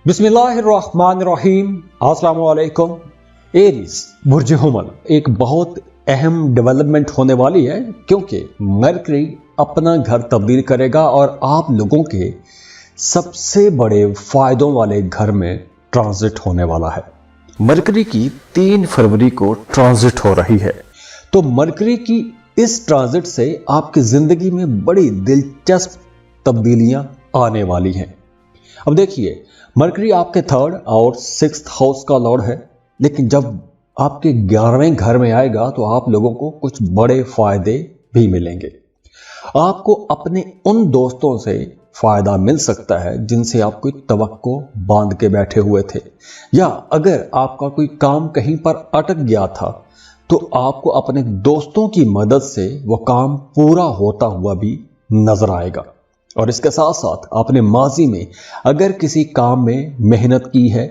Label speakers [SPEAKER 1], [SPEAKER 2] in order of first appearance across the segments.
[SPEAKER 1] बिस्मिल्लाहिर्रहमानिर्रहीम। अस्सलाम वालेकुम। एरीज बुर्ज हुमल एक बहुत अहम डेवलपमेंट होने वाली है, क्योंकि मरकरी अपना घर तब्दील करेगा और आप लोगों के सबसे बड़े फायदों वाले घर में ट्रांजिट होने वाला है। मरकरी की 3 फरवरी को ट्रांजिट हो रही है, तो मरकरी की इस ट्रांजिट से आपकी जिंदगी में बड़ी दिलचस्प तब्दीलियां आने वाली हैं। अब देखिए, मरकरी आपके 3rd और 6th हाउस का लॉर्ड है, लेकिन जब आपके 11वें घर में आएगा तो आप लोगों को कुछ बड़े फायदे भी मिलेंगे। आपको अपने उन दोस्तों से फायदा मिल सकता है जिनसे आप कोई तवक्को बांध के बैठे हुए थे, या अगर आपका कोई काम कहीं पर अटक गया था तो आपको अपने दोस्तों की मदद से वो काम पूरा होता हुआ भी नजर आएगा। और इसके साथ साथ आपने माजी में अगर किसी काम में मेहनत की है,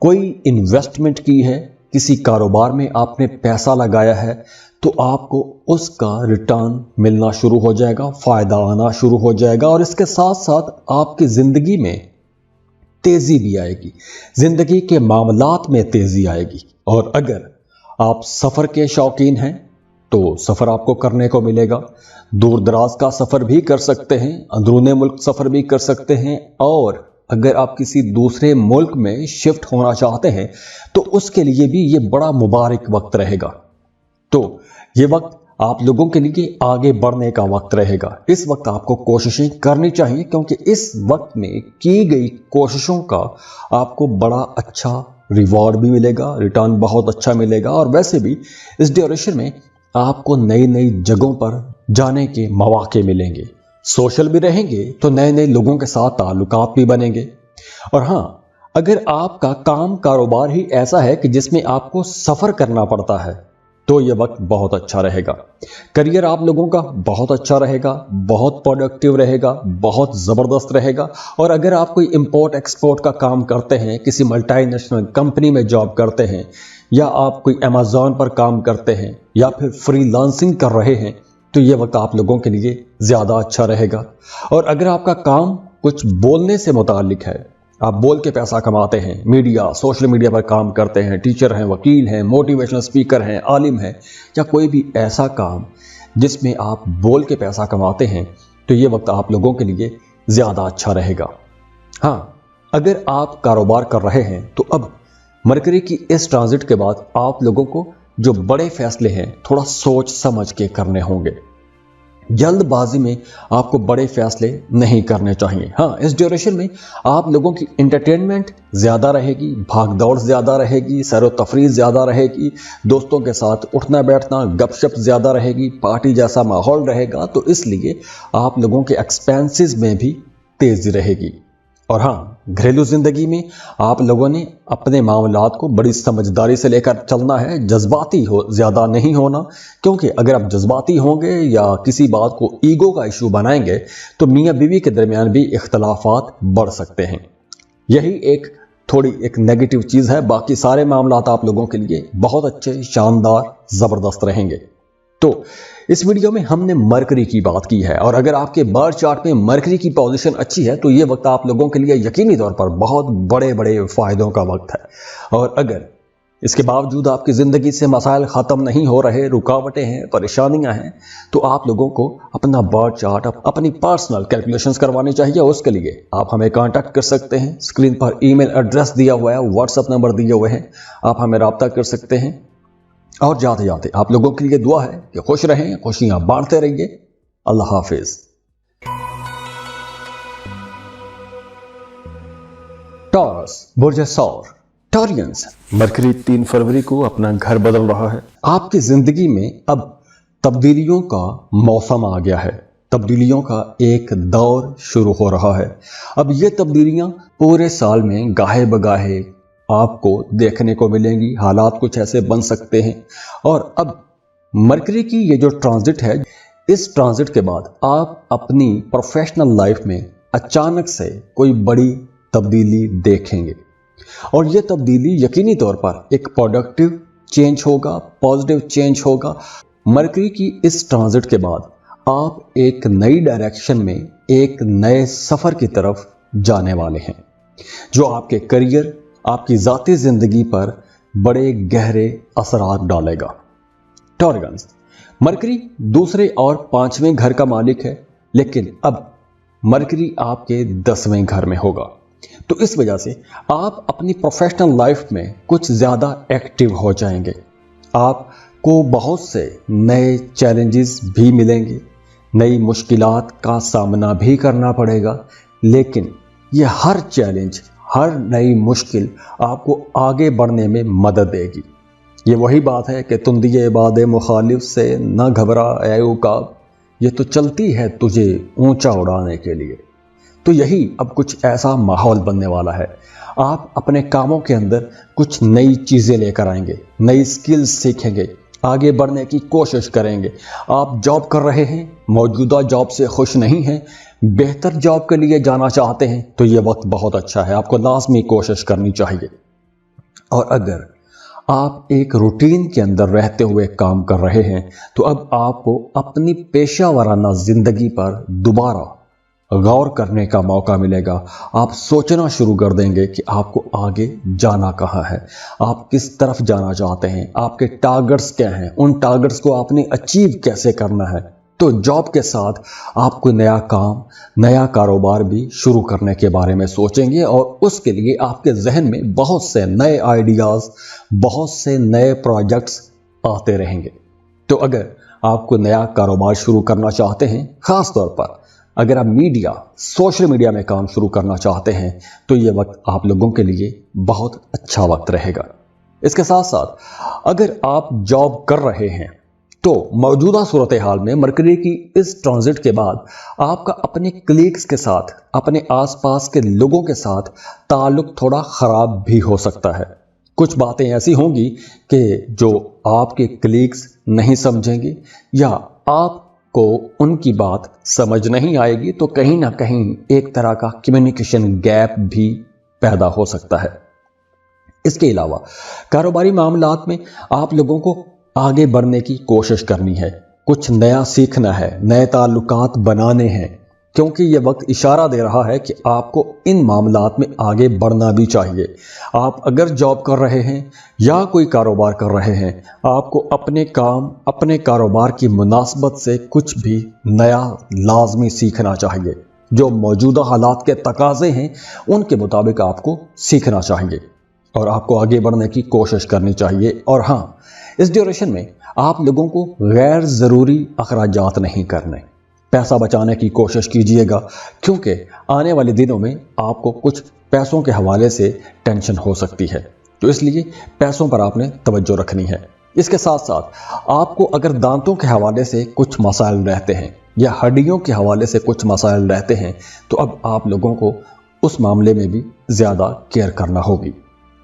[SPEAKER 1] कोई इन्वेस्टमेंट की है, किसी कारोबार में आपने पैसा लगाया है, तो आपको उसका रिटर्न मिलना शुरू हो जाएगा, फायदा आना शुरू हो जाएगा। और इसके साथ साथ आपकी जिंदगी में तेजी भी आएगी, जिंदगी के मामलात में तेजी आएगी। और अगर आप सफर के शौकीन हैं तो सफर आपको करने को मिलेगा। दूर दराज का सफर भी कर सकते हैं, अंदरूने मुल्क सफर भी कर सकते हैं, और अगर आप किसी दूसरे मुल्क में शिफ्ट होना चाहते हैं तो उसके लिए भी ये बड़ा मुबारक वक्त रहेगा। तो ये वक्त आप लोगों के लिए आगे बढ़ने का वक्त रहेगा। इस वक्त आपको कोशिशें करनी चाहिए, क्योंकि इस वक्त में की गई कोशिशों का आपको बड़ा अच्छा रिवॉर्ड भी मिलेगा, रिटर्न बहुत अच्छा मिलेगा। और वैसे भी इस ड्यूरेशन में आपको नई नई जगहों पर जाने के मौके मिलेंगे, सोशल भी रहेंगे तो नए नए लोगों के साथ ताल्लुकात भी बनेंगे। और हाँ, अगर आपका काम कारोबार ही ऐसा है कि जिसमें आपको सफर करना पड़ता है तो यह वक्त बहुत अच्छा रहेगा। करियर आप लोगों का बहुत अच्छा रहेगा, बहुत प्रोडक्टिव रहेगा, बहुत ज़बरदस्त रहेगा। और अगर आप कोई इंपोर्ट एक्सपोर्ट का काम करते हैं, किसी मल्टीनेशनल कंपनी में जॉब करते हैं, या आप कोई अमेज़ॉन पर काम करते हैं, या फिर फ्रीलांसिंग कर रहे हैं, तो ये वक्त आप लोगों के लिए ज़्यादा अच्छा रहेगा। और अगर आपका काम कुछ बोलने से मुतालिक है, आप बोल के पैसा कमाते हैं, मीडिया सोशल मीडिया पर काम करते हैं, टीचर हैं, वकील हैं, मोटिवेशनल स्पीकर हैं, आलिम हैं, या कोई भी ऐसा काम जिसमें आप बोल के पैसा कमाते हैं, तो ये वक्त आप लोगों के लिए ज़्यादा अच्छा रहेगा। हाँ, अगर आप कारोबार कर रहे हैं तो अब मरकरी की इस ट्रांजिट के बाद आप लोगों को जो बड़े फैसले हैं थोड़ा सोच समझ के करने होंगे। जल्दबाजी में आपको बड़े फैसले नहीं करने चाहिए। हाँ, इस ड्यूरेशन में आप लोगों की एंटरटेनमेंट ज़्यादा रहेगी, भाग दौड़ ज़्यादा रहेगी, सैर व तफरीह ज़्यादा रहेगी, दोस्तों के साथ उठना बैठना गपशप ज़्यादा रहेगी, पार्टी जैसा माहौल रहेगा। तो इसलिए आप लोगों के एक्सपेंसेस में भी तेज़ी रहेगी। और हाँ, घरेलू ज़िंदगी में आप लोगों ने अपने मामलात को बड़ी समझदारी से लेकर चलना है, जज्बाती ज़्यादा नहीं होना, क्योंकि अगर आप जज्बाती होंगे या किसी बात को ईगो का इशू बनाएंगे तो मियाँ बीवी के दरमियान भी इख्तलाफात बढ़ सकते हैं। यही एक नेगेटिव चीज़ है। बाकी सारे मामलात आप लोगों के लिए बहुत अच्छे, शानदार, ज़बरदस्त रहेंगे। तो इस वीडियो में हमने मरकरी की बात की है, और अगर आपके बर्थ चार्ट में मरकरी की पोजीशन अच्छी है तो ये वक्त आप लोगों के लिए यकीनी तौर पर बहुत बड़े बड़े फायदों का वक्त है। और अगर इसके बावजूद आपकी ज़िंदगी से मसाइल ख़त्म नहीं हो रहे, रुकावटें हैं, परेशानियां हैं, तो आप लोगों को अपना बर्थ चार्ट, अपनी पर्सनल कैलकुलेशंस करवानी चाहिए। उसके लिए आप हमें कांटेक्ट कर सकते हैं। स्क्रीन पर ईमेल एड्रेस दिया हुआ है, व्हाट्सएप नंबर दिए हुए हैं, आप हमें रब्ता कर सकते हैं। और जाते जाते आप लोगों के लिए दुआ है कि खुश रहें, खुशियां बांटते रहिए। अल्लाह हाफिज। टॉरस बुर्ज सौर, टॉरियंस, मरकरी 3 फरवरी को अपना घर बदल रहा है। आपकी जिंदगी में अब तब्दीलियों का मौसम आ गया है, तब्दीलियों का एक दौर शुरू हो रहा है। अब ये तब्दीलियां पूरे साल में गाहे बगाहे आपको देखने को मिलेंगी। हालात कुछ ऐसे बन सकते हैं। और अब मरकरी की ये जो ट्रांजिट है, इस ट्रांजिट के बाद आप अपनी प्रोफेशनल लाइफ में अचानक से कोई बड़ी तब्दीली देखेंगे, और ये तब्दीली यकीनी तौर पर एक प्रोडक्टिव चेंज होगा, पॉजिटिव चेंज होगा। मरकरी की इस ट्रांजिट के बाद आप एक नई डायरेक्शन में, एक नए सफर की तरफ जाने वाले हैं। जो आपके करियर, आपकी ज़ाती ज़िंदगी पर बड़े गहरे असरात डालेगा। टॉरगन्स, मरकरी दूसरे और 5वें घर का मालिक है, लेकिन अब मरकरी आपके 10वें घर में होगा। तो इस वजह से आप अपनी प्रोफेशनल लाइफ में कुछ ज़्यादा एक्टिव हो जाएंगे। आपको बहुत से नए चैलेंजेस भी मिलेंगे, नई मुश्किलात का सामना भी करना पड़ेगा, लेकिन ये हर चैलेंज, हर नई मुश्किल आपको आगे बढ़ने में मदद देगी। ये वही बात है कि तुंदिए बाद मुखालिफ से न घबरा ऐ उकाब, ये तो चलती है तुझे ऊंचा उड़ाने के लिए। तो यही अब कुछ ऐसा माहौल बनने वाला है। आप अपने कामों के अंदर कुछ नई चीज़ें लेकर आएंगे, नई स्किल्स सीखेंगे, आगे बढ़ने की कोशिश करेंगे। आप जॉब कर रहे हैं, मौजूदा जॉब से खुश नहीं हैं, बेहतर जॉब के लिए जाना चाहते हैं, तो ये वक्त बहुत अच्छा है, आपको लाजमी कोशिश करनी चाहिए। और अगर आप एक रूटीन के अंदर रहते हुए काम कर रहे हैं, तो अब आपको अपनी पेशा वाराना ज़िंदगी पर दोबारा गौर करने का मौका मिलेगा। आप सोचना शुरू कर देंगे कि आपको आगे जाना कहाँ है, आप किस तरफ जाना चाहते हैं, आपके टारगेट्स क्या हैं, उन टारगेट्स को आपने अचीव कैसे करना है। तो जॉब के साथ आप कोई नया काम, नया कारोबार भी शुरू करने के बारे में सोचेंगे, और उसके लिए आपके जहन में बहुत से नए आइडियाज़, बहुत से नए प्रोजेक्ट्स आते रहेंगे। तो अगर आप कोई नया कारोबार शुरू करना चाहते हैं, ख़ास तौर पर अगर आप मीडिया, सोशल मीडिया में काम शुरू करना चाहते हैं, तो ये वक्त आप लोगों के लिए बहुत अच्छा वक्त रहेगा। इसके साथ साथ अगर आप जॉब कर रहे हैं, तो मौजूदा सूरत हाल में मरकरी की इस ट्रांजिट के बाद आपका अपने कलीग्स के साथ, अपने आसपास के लोगों के साथ ताल्लुक थोड़ा ख़राब भी हो सकता है। कुछ बातें ऐसी होंगी कि जो आपके कलीग्स नहीं समझेंगे, या आपको उनकी बात समझ नहीं आएगी, तो कहीं ना कहीं एक तरह का कम्युनिकेशन गैप भी पैदा हो सकता है। इसके अलावा कारोबारी मामलात में आप लोगों को आगे बढ़ने की कोशिश करनी है, कुछ नया सीखना है, नए ताल्लुकात बनाने हैं, क्योंकि ये वक्त इशारा दे रहा है कि आपको इन मामलात में आगे बढ़ना भी चाहिए। आप अगर जॉब कर रहे हैं या कोई कारोबार कर रहे हैं, आपको अपने काम, अपने कारोबार की मुनासबत से कुछ भी नया लाजमी सीखना चाहिए। जो मौजूदा हालात के तकाज़े हैं, उनके मुताबिक आपको सीखना चाहिए और आपको आगे बढ़ने की कोशिश करनी चाहिए। और हाँ, इस ड्यूरेशन में आप लोगों को गैर ज़रूरी अखराजात नहीं करने, पैसा बचाने की कोशिश कीजिएगा, क्योंकि आने वाले दिनों में आपको कुछ पैसों के हवाले से टेंशन हो सकती है, तो इसलिए पैसों पर आपने तवज्जो रखनी है। इसके साथ साथ आपको अगर दांतों के हवाले से कुछ मसाइल रहते हैं या हड्डियों के हवाले से कुछ मसाइल रहते हैं, तो अब आप लोगों को उस मामले में भी ज़्यादा केयर करना होगी।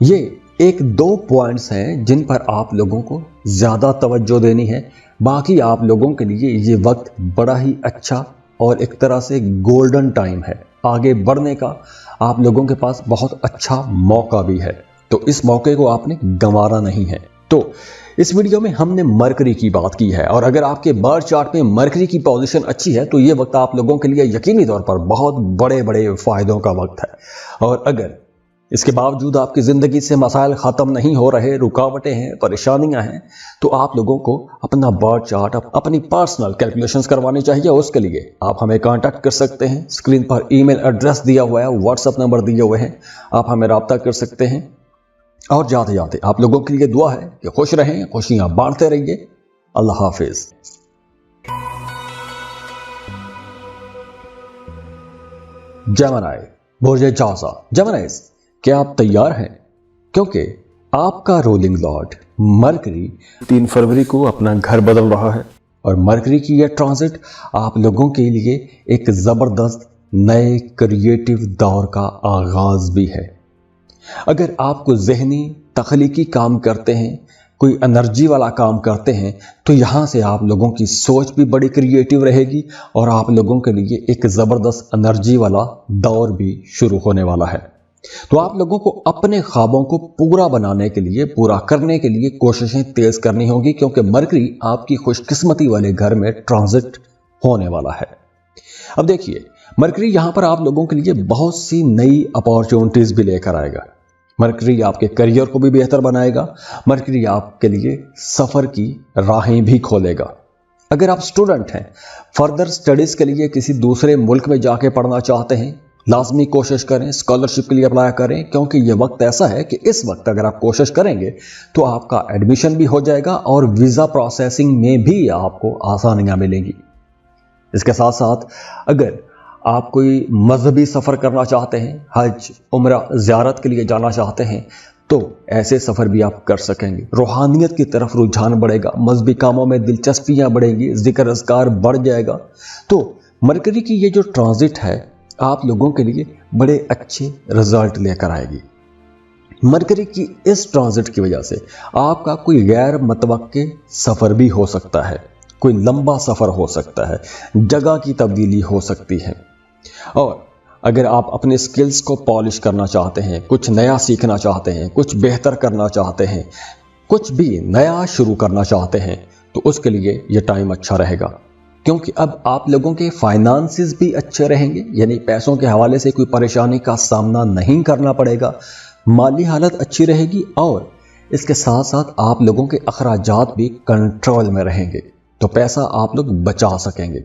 [SPEAKER 1] ये एक दो पॉइंट्स हैं जिन पर आप लोगों को ज़्यादा तवज्जो देनी है। बाकी आप लोगों के लिए ये वक्त बड़ा ही अच्छा और एक तरह से गोल्डन टाइम है, आगे बढ़ने का आप लोगों के पास बहुत अच्छा मौका भी है, तो इस मौके को आपने गंवाना नहीं है। तो इस वीडियो में हमने मरकरी की बात की है, और अगर आपके बर्थ चार्ट में मरकरी की पोजीशन अच्छी है, तो ये वक्त आप लोगों के लिए यकीनी तौर पर बहुत बड़े बड़े फ़ायदों का वक्त है। और अगर इसके बावजूद आपकी ज़िंदगी से मसाइल ख़त्म नहीं हो रहे, रुकावटें हैं, परेशानियां हैं, तो आप लोगों को अपना बर्थ चार्ट, अपनी पर्सनल कैलकुलेशंस करवानी चाहिए। उसके लिए आप हमें कांटेक्ट कर सकते हैं। स्क्रीन पर ईमेल एड्रेस दिया हुआ है, व्हाट्सएप नंबर दिए हुए हैं, आप हमें रब्ता कर सकते हैं। और जाते जाते आप लोगों के लिए दुआ है कि खुश रहें, खुशियाँ बांटते रहिए। अल्लाह हाफिज़। जेमिनी, बुर्ज जाज़ा। जेमिनीज़, क्या आप तैयार हैं? क्योंकि आपका रूलिंग लॉर्ड मरकरी 3 फरवरी को अपना घर बदल रहा है, और मरकरी की यह ट्रांजिट आप लोगों के लिए एक ज़बरदस्त नए क्रिएटिव दौर का आगाज़ भी है। अगर आप कोई ज़हनी तख्लीकी काम करते हैं, कोई एनर्जी वाला काम करते हैं, तो यहाँ से आप लोगों की सोच भी बड़ी क्रिएटिव रहेगी, और आप लोगों के लिए एक ज़बरदस्त एनर्जी वाला दौर भी शुरू होने वाला है। तो आप लोगों को अपने ख्वाबों को पूरा बनाने के लिए, पूरा करने के लिए कोशिशें तेज करनी होगी, क्योंकि मरकरी आपकी खुशकिस्मती वाले घर में ट्रांजिट होने वाला है। अब देखिए, मरकरी यहां पर आप लोगों के लिए बहुत सी नई अपॉर्चुनिटीज भी लेकर आएगा। मरकरी आपके करियर को भी बेहतर बनाएगा। मरकरी आपके लिए सफर की राहें भी खोलेगा। अगर आप स्टूडेंट हैं, फर्दर स्टडीज के लिए किसी दूसरे मुल्क में जाके पढ़ना चाहते हैं, लाजमी कोशिश करें, स्कॉलरशिप के लिए अप्लाई करें, क्योंकि यह वक्त ऐसा है कि इस वक्त अगर आप कोशिश करेंगे तो आपका एडमिशन भी हो जाएगा और वीज़ा प्रोसेसिंग में भी आपको आसानियां मिलेंगी। इसके साथ साथ अगर आप कोई मजहबी सफ़र करना चाहते हैं, हज, उम्रा, ज़ियारत के लिए जाना चाहते हैं, तो ऐसे सफ़र भी आप कर सकेंगे। रूहानियत की तरफ रुझान बढ़ेगा, मजहबी कामों में दिलचस्पियां बढ़ेंगी, जिक्र अज़कार बढ़ जाएगा। तो मरकरी की ये जो ट्रांजिट है आप लोगों के लिए बड़े अच्छे रिजल्ट लेकर आएगी। मरकरी की इस ट्रांजिट की वजह से आपका कोई गैर मुतवक्के सफ़र भी हो सकता है, कोई लंबा सफ़र हो सकता है, जगह की तब्दीली हो सकती है। और अगर आप अपने स्किल्स को पॉलिश करना चाहते हैं, कुछ नया सीखना चाहते हैं, कुछ बेहतर करना चाहते हैं, कुछ भी नया शुरू करना चाहते हैं, तो उसके लिए ये टाइम अच्छा रहेगा, क्योंकि अब आप लोगों के फाइनेंसेस भी अच्छे रहेंगे, यानी पैसों के हवाले से कोई परेशानी का सामना नहीं करना पड़ेगा, माली हालत अच्छी रहेगी और इसके साथ साथ आप लोगों के अखराजात भी कंट्रोल में रहेंगे, तो पैसा आप लोग बचा सकेंगे।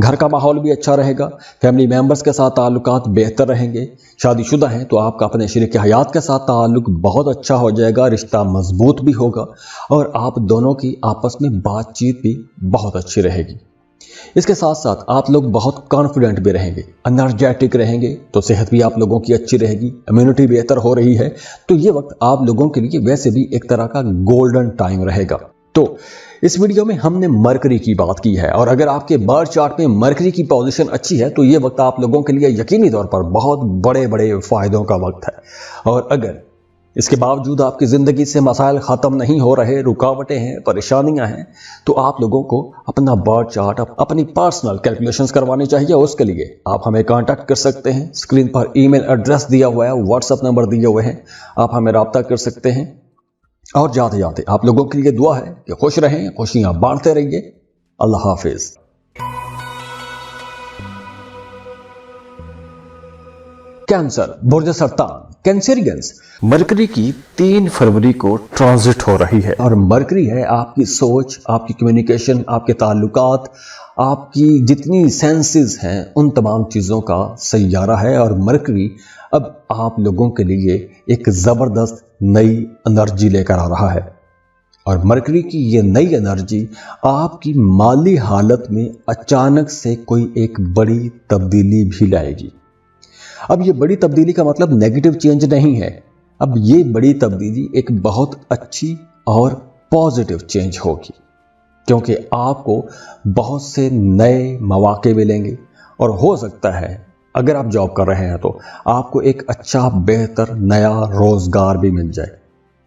[SPEAKER 1] घर का माहौल भी अच्छा रहेगा, फैमिली मेंबर्स के साथ ताल्लुकात बेहतर रहेंगे। शादीशुदा हैं तो आपका अपने शरीक हयात के साथ ताल्लुक बहुत अच्छा हो जाएगा, रिश्ता मजबूत भी होगा और आप दोनों की आपस में बातचीत भी बहुत अच्छी रहेगी। इसके साथ साथ आप लोग बहुत कॉन्फिडेंट भी रहेंगे, एनर्जेटिक रहेंगे, तो सेहत भी आप लोगों की अच्छी रहेगी, इम्यूनिटी बेहतर हो रही है, तो ये वक्त आप लोगों के लिए वैसे भी एक तरह का गोल्डन टाइम रहेगा। तो इस वीडियो में हमने मरकरी की बात की है और अगर आपके बर्थ चार्ट में मरकरी की पोजीशन अच्छी है तो ये वक्त आप लोगों के लिए यकीनी तौर पर बहुत बड़े बड़े फायदों का वक्त है। और अगर इसके बावजूद आपकी ज़िंदगी से मसाइल ख़त्म नहीं हो रहे, रुकावटें हैं, परेशानियां हैं, तो आप लोगों को अपना बर्थ चार्ट, अपनी पर्सनल कैलकुलेशंस करवानी चाहिए। उसके लिए आप हमें कांटेक्ट कर सकते हैं। स्क्रीन पर ईमेल एड्रेस दिया हुआ है, व्हाट्सएप नंबर दिए हुए हैं, आप हमें रब्ता कर सकते हैं। और जाते जाते आप लोगों के लिए दुआ है कि खुश रहें, खुशियां बांटते रहिए। अल्लाह हाफिज। कैंसर, बुर्ज सरतान, कैंसरियंस, मरकरी की 3 फरवरी को ट्रांजिट हो रही है और मरकरी है आपकी सोच, आपकी कम्युनिकेशन, आपके ताल्लुकात, आपकी जितनी सेंसेस हैं उन तमाम चीज़ों का सैयारा है। और मरकरी अब आप लोगों के लिए एक ज़बरदस्त नई एनर्जी लेकर आ रहा है और मरकरी की ये नई एनर्जी आपकी माली हालत में अचानक से कोई एक बड़ी तब्दीली भी लाएगी। अब ये बड़ी तब्दीली का मतलब नेगेटिव चेंज नहीं है, अब ये बड़ी तब्दीली एक बहुत अच्छी और पॉजिटिव चेंज होगी, क्योंकि आपको बहुत से नए मौके मिलेंगे और हो सकता है अगर आप जॉब कर रहे हैं तो आपको एक अच्छा बेहतर नया रोजगार भी मिल जाए।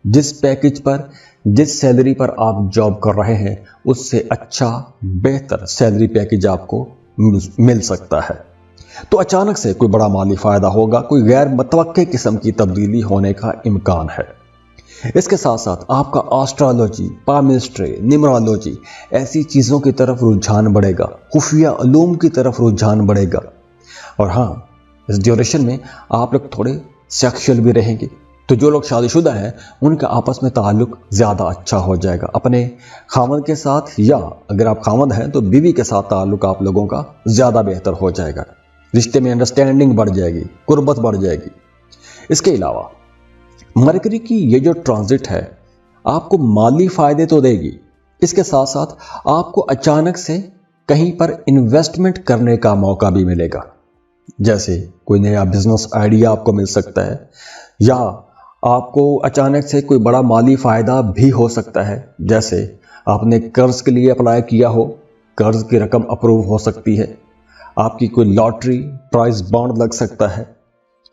[SPEAKER 1] जिस पैकेज पर, जिस सैलरी पर आप जॉब कर रहे हैं उससे अच्छा बेहतर सैलरी पैकेज आपको मिल सकता है। तो अचानक से कोई बड़ा माली फायदा होगा, कोई गैर मुतवक्के किस्म की तब्दीली होने का इम्कान है। इसके साथ साथ आपका एस्ट्रोलॉजी, पामिस्ट्री, न्यूमरोलॉजी ऐसी चीज़ों की तरफ रुझान बढ़ेगा, खुफिया उलूम की तरफ रुझान बढ़ेगा। और हाँ, इस ड्यूरेशन में आप लोग थोड़े सेक्सुअल भी रहेंगे, तो जो लोग शादीशुदा हैं उनका आपस में ताल्लुक ज़्यादा अच्छा हो जाएगा अपने खामद के साथ, या अगर आप खामद हैं तो बीवी के साथ ताल्लुक आप लोगों का ज़्यादा बेहतर हो जाएगा। रिश्ते में अंडरस्टैंडिंग बढ़ जाएगी, कुर्बत बढ़ जाएगी। इसके अलावा मरकरी की ये जो ट्रांजिट है आपको माली फ़ायदे तो देगी, इसके साथ साथ आपको अचानक से कहीं पर इन्वेस्टमेंट करने का मौका भी मिलेगा। जैसे कोई नया बिजनेस आइडिया आपको मिल सकता है, या आपको अचानक से कोई बड़ा माली फ़ायदा भी हो सकता है। जैसे आपने कर्ज के लिए अप्लाई किया हो, कर्ज की रकम अप्रूव हो सकती है, आपकी कोई लॉटरी प्राइज बॉन्ड लग सकता है।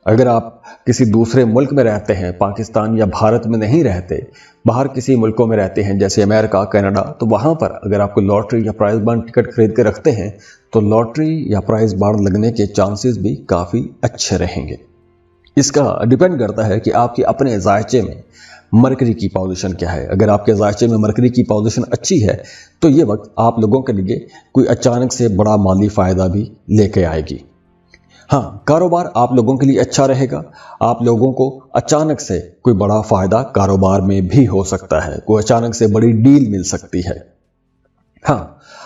[SPEAKER 1] अगर आप किसी दूसरे मुल्क में रहते हैं, पाकिस्तान या भारत में नहीं रहते, बाहर किसी मुल्कों में रहते हैं जैसे अमेरिका, कनाडा, तो वहाँ पर अगर आपको लॉटरी या प्राइज बॉन्ड टिकट खरीद के रखते हैं तो लॉटरी या प्राइज बॉन्ड लगने के चांसेस भी काफ़ी अच्छे रहेंगे। اس کا ڈیپینڈ کرتا ہے کہ آپ کے اپنے ذائچے میں مرکری کی پوزیشن کیا ہے۔ اگر آپ کے ذائچے میں مرکری کی پوزیشن اچھی ہے تو یہ وقت آپ لوگوں کے لیے کوئی اچانک سے بڑا مالی فائدہ بھی لے کے آئے گی۔ ہاں، کاروبار آپ لوگوں کے لیے اچھا رہے گا۔ آپ لوگوں کو اچانک سے کوئی بڑا فائدہ کاروبار میں بھی ہو سکتا ہے، کوئی اچانک سے بڑی ڈیل مل سکتی ہے۔ ہاں،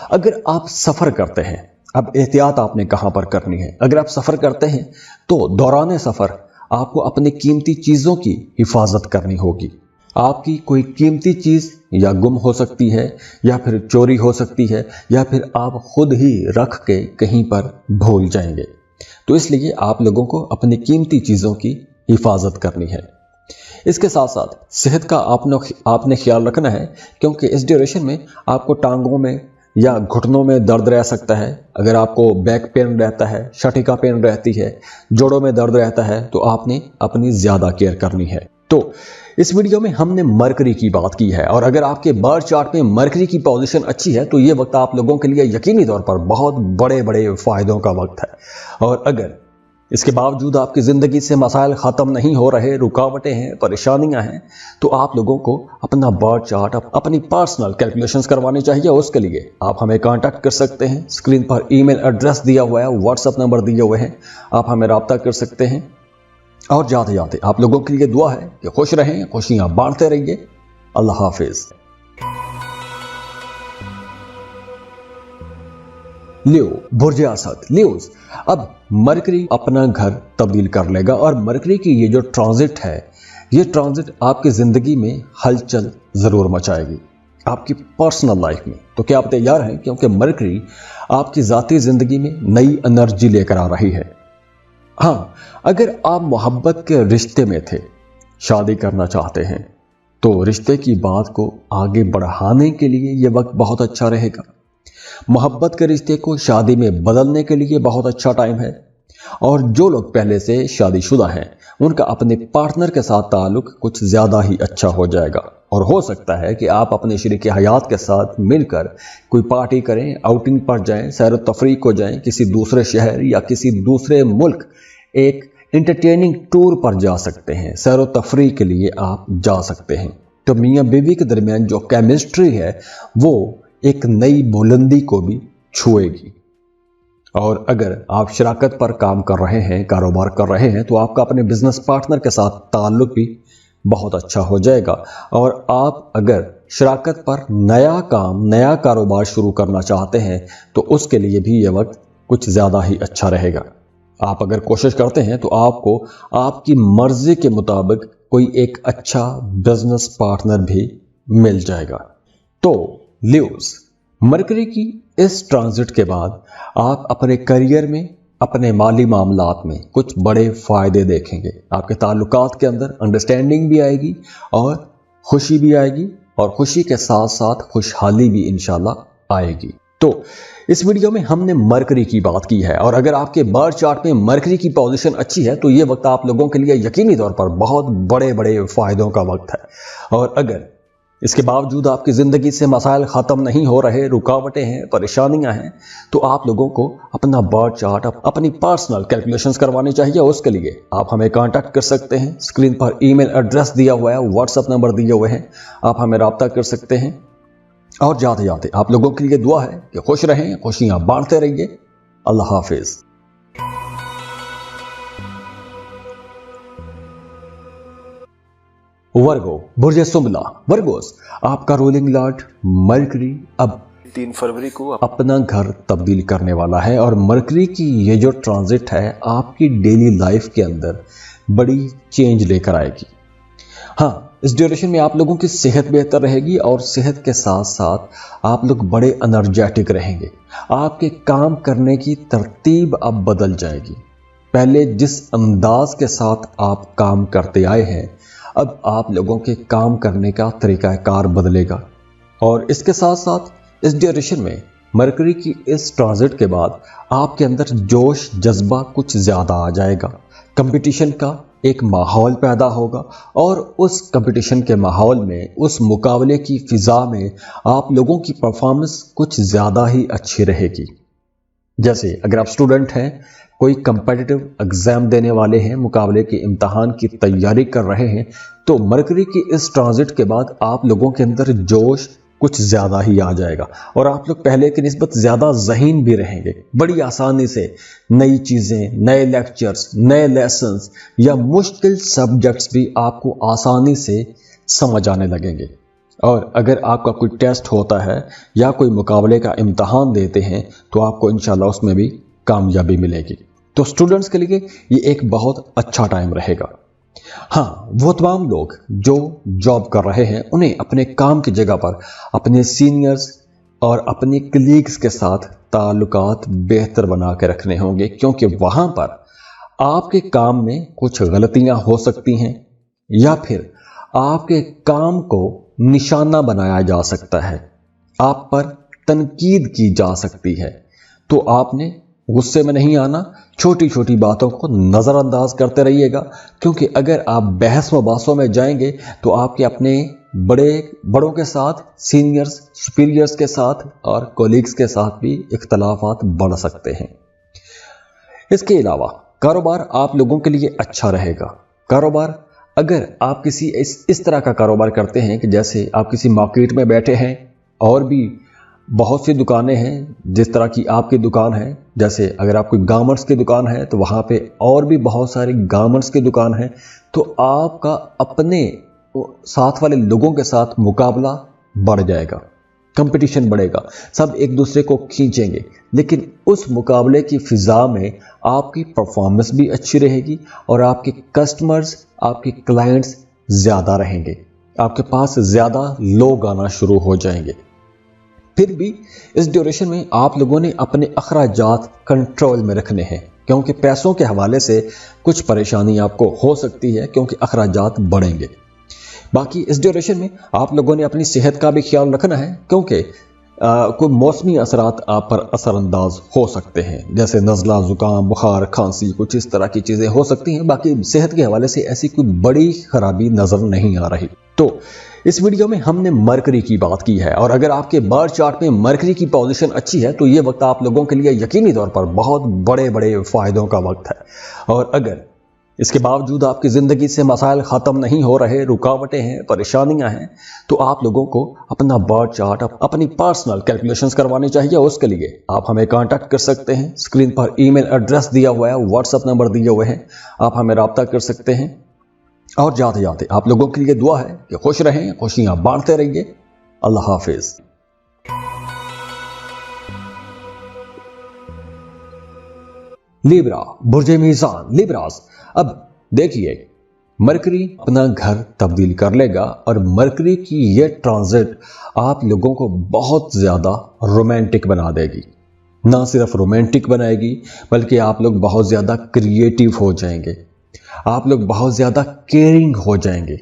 [SPEAKER 1] اگر آپ سفر کرتے ہیں، اب احتیاط آپ نے کہاں پر کرنی ہے۔ اگر آپ سفر کرتے ہیں تو دوران سفر آپ کو اپنی قیمتی چیزوں کی حفاظت کرنی ہوگی۔ آپ کی کوئی قیمتی چیز یا گم ہو سکتی ہے، یا پھر چوری ہو سکتی ہے، یا پھر آپ خود ہی رکھ کے کہیں پر بھول جائیں گے۔ تو اس لیے آپ لوگوں کو اپنی قیمتی چیزوں کی حفاظت کرنی ہے۔ اس کے ساتھ ساتھ صحت کا آپ نے خیال رکھنا ہے، کیونکہ اس ڈیوریشن میں آپ کو ٹانگوں میں یا گھٹنوں میں درد رہ سکتا ہے۔ اگر آپ کو بیک پین رہتا ہے، شٹیکا پین رہتی ہے، جوڑوں میں درد رہتا ہے، تو آپ نے اپنی زیادہ کیئر کرنی ہے۔ تو اس ویڈیو میں ہم نے مرکری کی بات کی ہے، اور اگر آپ کے برتھ چارٹ میں مرکری کی پوزیشن اچھی ہے تو یہ وقت آپ لوگوں کے لیے یقینی طور پر بہت بڑے بڑے فائدوں کا وقت ہے۔ اور اگر اس کے باوجود آپ کی زندگی سے مسائل ختم نہیں ہو رہے، رکاوٹیں ہیں، پریشانیاں ہیں، تو آپ لوگوں کو اپنا برتھ چارٹ، اپنی پرسنل کیلکولیشنز کروانی چاہیے۔ اس کے لیے آپ ہمیں کانٹیکٹ کر سکتے ہیں۔ اسکرین پر ای میل ایڈریس دیا ہوا ہے، واٹس ایپ نمبر دیے ہوئے ہیں، آپ ہمیں رابطہ کر سکتے ہیں۔ اور جاتے جاتے آپ لوگوں کے لیے دعا ہے کہ خوش رہیں، خوشیاں بانٹتے رہیے۔ اللہ حافظ۔ لیو، برج اسد، لیوز، اب مرکری اپنا گھر تبدیل کر لے گا، اور مرکری کی یہ جو ٹرانزٹ ہے، یہ ٹرانزٹ آپ کی زندگی میں ہلچل ضرور مچائے گی، آپ کی پرسنل لائف میں۔ تو کیا آپ تیار ہیں؟ کیونکہ مرکری آپ کی ذاتی زندگی میں نئی انرجی لے کر آ رہی ہے۔ ہاں، اگر آپ محبت کے رشتے میں تھے، شادی کرنا چاہتے ہیں، تو رشتے کی بات کو آگے بڑھانے کے لیے یہ وقت بہت اچھا رہے گا۔ محبت کے رشتے کو شادی میں بدلنے کے لیے بہت اچھا ٹائم ہے۔ اور جو لوگ پہلے سے شادی شدہ ہیں، ان کا اپنے پارٹنر کے ساتھ تعلق کچھ زیادہ ہی اچھا ہو جائے گا، اور ہو سکتا ہے کہ آپ اپنے شریک حیات کے ساتھ مل کر کوئی پارٹی کریں، آؤٹنگ پر جائیں، سیر و تفریح کو جائیں، کسی دوسرے شہر یا کسی دوسرے ملک ایک انٹرٹیننگ ٹور پر جا سکتے ہیں، سیر و تفریح کے لیے آپ جا سکتے ہیں۔ تو میاں بیوی کے درمیان جو کیمسٹری ہے وہ ایک نئی بلندی کو بھی چھوئے گی۔ اور اگر آپ شراکت پر کام کر رہے ہیں، کاروبار کر رہے ہیں، تو آپ کا اپنے بزنس پارٹنر کے ساتھ تعلق بھی بہت اچھا ہو جائے گا۔ اور آپ اگر شراکت پر نیا کام، نیا کاروبار شروع کرنا چاہتے ہیں تو اس کے لیے بھی یہ وقت کچھ زیادہ ہی اچھا رہے گا۔ آپ اگر کوشش کرتے ہیں تو آپ کو آپ کی مرضی کے مطابق کوئی ایک اچھا بزنس پارٹنر بھی مل جائے گا۔ تو لیوز، مرکری کی اس ٹرانزٹ کے بعد آپ اپنے کیریئر میں، اپنے مالی معاملات میں کچھ بڑے فائدے دیکھیں گے۔ آپ کے تعلقات کے اندر انڈرسٹینڈنگ بھی آئے گی، اور خوشی بھی آئے گی، اور خوشی کے ساتھ ساتھ خوشحالی بھی انشاءاللہ آئے گی۔ تو اس ویڈیو میں ہم نے مرکری کی بات کی ہے، اور اگر آپ کے برتھ چارٹ میں مرکری کی پوزیشن اچھی ہے تو یہ وقت آپ لوگوں کے لیے یقینی طور پر بہت بڑے بڑے فائدوں کا وقت ہے۔ اور اگر اس کے باوجود آپ کی زندگی سے مسائل ختم نہیں ہو رہے، رکاوٹیں ہیں، پریشانیاں ہیں، تو آپ لوگوں کو اپنا برتھ چارٹ، اپنی پرسنل کیلکولیشنز کروانی چاہیے۔ اس کے لیے آپ ہمیں کانٹیکٹ کر سکتے ہیں۔ اسکرین پر ای میل ایڈریس دیا ہوا ہے، واٹس ایپ نمبر دیے ہوئے ہیں، آپ ہمیں رابطہ کر سکتے ہیں۔ اور جاتے جاتے آپ لوگوں کے لیے دعا ہے کہ خوش رہیں، خوشیاں بانٹتے رہیے۔ اللہ حافظ۔ ورگو، برج سنبلا، ورگوس، آپ کا رولنگ لارڈ مرکری اب
[SPEAKER 2] 3 فروری کو
[SPEAKER 1] اپنا گھر تبدیل کرنے والا ہے، اور مرکری کی یہ جو ٹرانزٹ ہے آپ کی ڈیلی لائف کے اندر بڑی چینج لے کر آئے گی۔ ہاں، اس ڈیوریشن میں آپ لوگوں کی صحت بہتر رہے گی، اور صحت کے ساتھ ساتھ آپ لوگ بڑے انرجیٹک رہیں گے۔ آپ کے کام کرنے کی ترتیب اب بدل جائے گی۔ پہلے جس انداز کے ساتھ آپ کام کرتے آئے ہیں، اب آپ لوگوں کے کام کرنے کا طریقہ کار بدلے گا۔ اور اس کے ساتھ ساتھ اس ڈیوریشن میں مرکری کی اس ٹرانزٹ کے بعد آپ کے اندر جوش جذبہ کچھ زیادہ آ جائے گا۔ کمپٹیشن کا ایک ماحول پیدا ہوگا، اور اس کمپٹیشن کے ماحول میں، اس مقابلے کی فضا میں آپ لوگوں کی پرفارمنس کچھ زیادہ ہی اچھی رہے گی۔ जैसे अगर आप स्टूडेंट हैं, कोई कंपेटिटिव एग्जाम देने वाले हैं, मुकाबले के इम्तहान की तैयारी कर रहे हैं, तो मरकरी की इस ट्रांजिट के बाद आप लोगों के अंदर जोश कुछ ज़्यादा ही आ जाएगा और आप लोग पहले की निस्बत ज़्यादा ज़हीन भी रहेंगे। बड़ी आसानी से नई चीज़ें, नए लेक्चर्स, नए लेसन्स या मुश्किल सब्जेक्ट्स भी आपको आसानी से समझ आने लगेंगे। और अगर आपका कोई टेस्ट होता है या कोई मुकाबले का इम्तहान देते हैं तो आपको इंशाल्लाह उसमें भी कामयाबी मिलेगी। तो स्टूडेंट्स के लिए ये एक बहुत अच्छा टाइम रहेगा। हाँ, वो तमाम लोग जो जॉब कर रहे हैं उन्हें अपने काम की जगह पर अपने सीनियर्स और अपने कलीग्स के साथ ताल्लुकात बेहतर बना के रखने होंगे, क्योंकि वहाँ पर आपके काम में कुछ गलतियाँ हो सकती हैं या फिर आपके काम को निशाना बनाया जा सकता है, आप पर तनकीद की जा सकती है। तो आपने गुस्से में नहीं आना, छोटी छोटी बातों को नज़रअंदाज करते रहिएगा, क्योंकि अगर आप बहस मुबासों में जाएंगे तो आपके अपने बड़ों के साथ, सीनियर्स, सुपीरियर्स के साथ और कोलीग्स के साथ भी इख्तलाफात बढ़ सकते हैं। इसके अलावा कारोबार आप लोगों के लिए अच्छा रहेगा। कारोबार, अगर आप किसी इस तरह का कारोबार करते हैं कि जैसे आप किसी मार्केट में बैठे हैं और भी बहुत सी दुकानें हैं, जिस तरह की आपकी दुकान है, जैसे अगर आपकी गारमेंट्स की दुकान है तो वहाँ पे और भी बहुत सारी गारमेंट्स की दुकान है, तो आपका अपने साथ वाले लोगों के साथ मुकाबला बढ़ जाएगा, कंपटीशन बढ़ेगा, सब एक दूसरे को खींचेंगे। लेकिन उस मुकाबले की फ़िज़ा में आपकी परफॉर्मेंस भी अच्छी रहेगी और आपके कस्टमर्स, आपके क्लाइंट्स ज़्यादा रहेंगे, आपके पास ज़्यादा लोग आना शुरू हो जाएंगे। फिर भी इस ड्यूरेशन में आप लोगों ने अपने अखराजात कंट्रोल में रखने हैं, क्योंकि पैसों के हवाले से कुछ परेशानी आपको हो सकती है, क्योंकि अखराजात बढ़ेंगे। बाकी इस ड्यूरेशन में आप लोगों ने अपनी सेहत का भी ख्याल रखना है, क्योंकि कोई मौसमी असरात आप पर असरअंदाज हो सकते हैं, जैसे नज़ला, ज़ुकाम, बुखार, खांसी, कुछ इस तरह की चीज़ें हो सकती हैं। बाकी सेहत के हवाले से ऐसी कोई बड़ी खराबी नज़र नहीं आ रही। तो इस वीडियो में हमने मरकरी की बात की है, और अगर आपके बर्थ चार्ट में मरकरी की पोजीशन अच्छी है तो ये वक्त आप लोगों के लिए यकीनी तौर पर बहुत बड़े बड़े फ़ायदों का वक्त है। और अगर इसके बावजूद आपकी ज़िंदगी से मसाइल ख़त्म नहीं हो रहे, रुकावटें हैं, परेशानियां हैं, तो आप लोगों को अपना बर्थ चार्ट, अपनी पर्सनल कैलकुलेशंस करवानी चाहिए। उसके लिए आप हमें कांटेक्ट कर सकते हैं। स्क्रीन पर ईमेल एड्रेस दिया हुआ है, व्हाट्सएप नंबर दिए हुए हैं, आप हमें रब्ता कर सकते हैं। और जाते जाते आप लोगों के लिए दुआ है कि खुश रहें, खुशियां बांटते रहिए। अल्लाह हाफिज। लिब्रा, बुर्जे मीज़ान, लिब्रास। अब देखिए, मरकरी अपना घर तब्दील कर लेगा और मरकरी की ये ट्रांजिट आप लोगों को बहुत ज़्यादा रोमांटिक बना देगी। ना सिर्फ रोमांटिक बनाएगी, बल्कि आप लोग बहुत ज़्यादा क्रिएटिव हो जाएंगे, आप लोग बहुत ज़्यादा केयरिंग हो जाएंगे,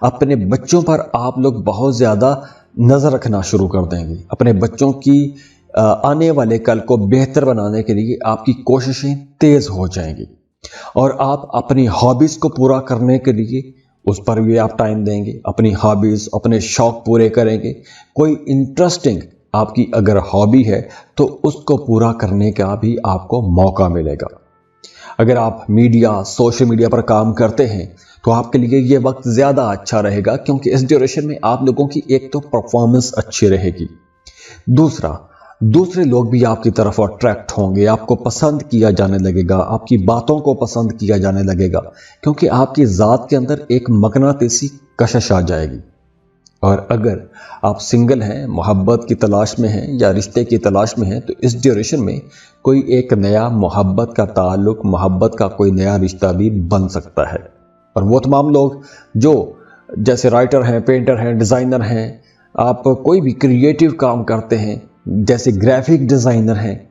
[SPEAKER 1] अपने बच्चों पर आप लोग बहुत ज़्यादा नज़र रखना शुरू कर देंगे। अपने बच्चों की आने वाले कल को बेहतर बनाने के लिए आपकी कोशिशें तेज़ हो जाएंगी और आप अपनी हॉबीज़ को पूरा करने के लिए उस पर भी आप टाइम देंगे। अपनी हॉबीज़, अपने शौक़ पूरे करेंगे। कोई इंटरेस्टिंग आपकी अगर हॉबी है तो उसको पूरा करने का भी आपको मौका मिलेगा। अगर आप सोशल मीडिया पर काम करते हैं तो आपके लिए ये वक्त ज़्यादा अच्छा रहेगा, क्योंकि इस ड्यूरेशन में आप लोगों की एक तो परफॉर्मेंस अच्छी रहेगी, दूसरे लोग भी आपकी तरफ अट्रैक्ट होंगे, आपको पसंद किया जाने लगेगा, आपकी बातों को पसंद किया जाने लगेगा, क्योंकि आपकी ज़ात के अंदर एक मकनातीसी कशिश आ जाएगी। और अगर आप सिंगल हैं, मोहब्बत की तलाश में हैं या रिश्ते की तलाश में हैं, तो इस ड्यूरेशन में कोई एक नया मोहब्बत का ताल्लुक, मोहब्बत का कोई नया रिश्ता भी बन सकता है। और वो तमाम लोग जो जैसे राइटर हैं, पेंटर हैं, डिज़ाइनर हैं, आप कोई भी क्रिएटिव काम करते हैं, जैसे ग्राफिक डिज़ाइनर हैं,